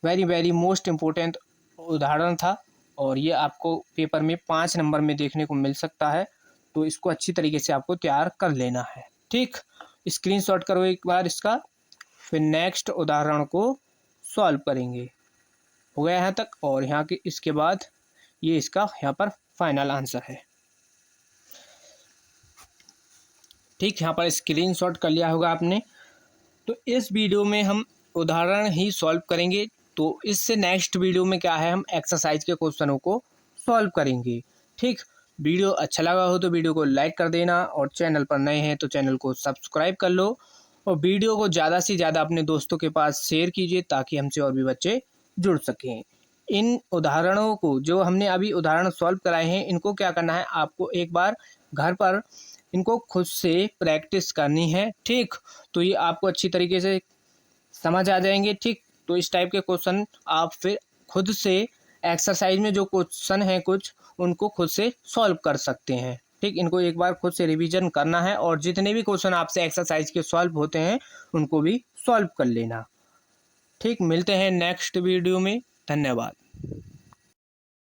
very very most important उदाहरण था और ये आपको पेपर में 5 नंबर में देखने को मिल सकता है। तो इसको अच्छी तरीके से आपको तैयार कर लेना है, ठीक। स्क्रीनशॉट करो एक बार इसका, फिर नेक्स्ट उदाहरण को सॉल्व करेंगे। हो गया यहाँ तक, और यहाँ के इसके बाद ये इसका यहाँ पर फाइनल आंसर है, ठीक। यहाँ पर स्क्रीनशॉट कर लिया होगा आपने। तो इस वीडियो में हम उदाहरण ही सॉल्व करेंगे। तो इससे नेक्स्ट वीडियो में क्या है, हम एक्सरसाइज के क्वेश्चनों को सॉल्व करेंगे, ठीक। वीडियो अच्छा लगा हो तो वीडियो को लाइक कर देना और चैनल पर नए हैं तो चैनल को सब्सक्राइब कर लो और वीडियो को ज़्यादा से ज़्यादा अपने दोस्तों के पास शेयर कीजिए ताकि हमसे और भी बच्चे जुड़ सकें। इन उदाहरणों को जो हमने अभी उदाहरण सॉल्व कराए हैं इनको क्या करना है, आपको एक बार घर पर इनको खुद से प्रैक्टिस करनी है, ठीक। तो ये आपको अच्छी तरीके से समझ आ जाएंगे, ठीक। तो इस टाइप के क्वेश्चन आप फिर खुद से एक्सरसाइज में जो क्वेश्चन हैं कुछ उनको खुद से सॉल्व कर सकते हैं, ठीक। इनको एक बार खुद से रिवीजन करना है और जितने भी क्वेश्चन आपसे एक्सरसाइज के सॉल्व होते हैं उनको भी सॉल्व कर लेना, ठीक। मिलते हैं नेक्स्ट वीडियो में, धन्यवाद।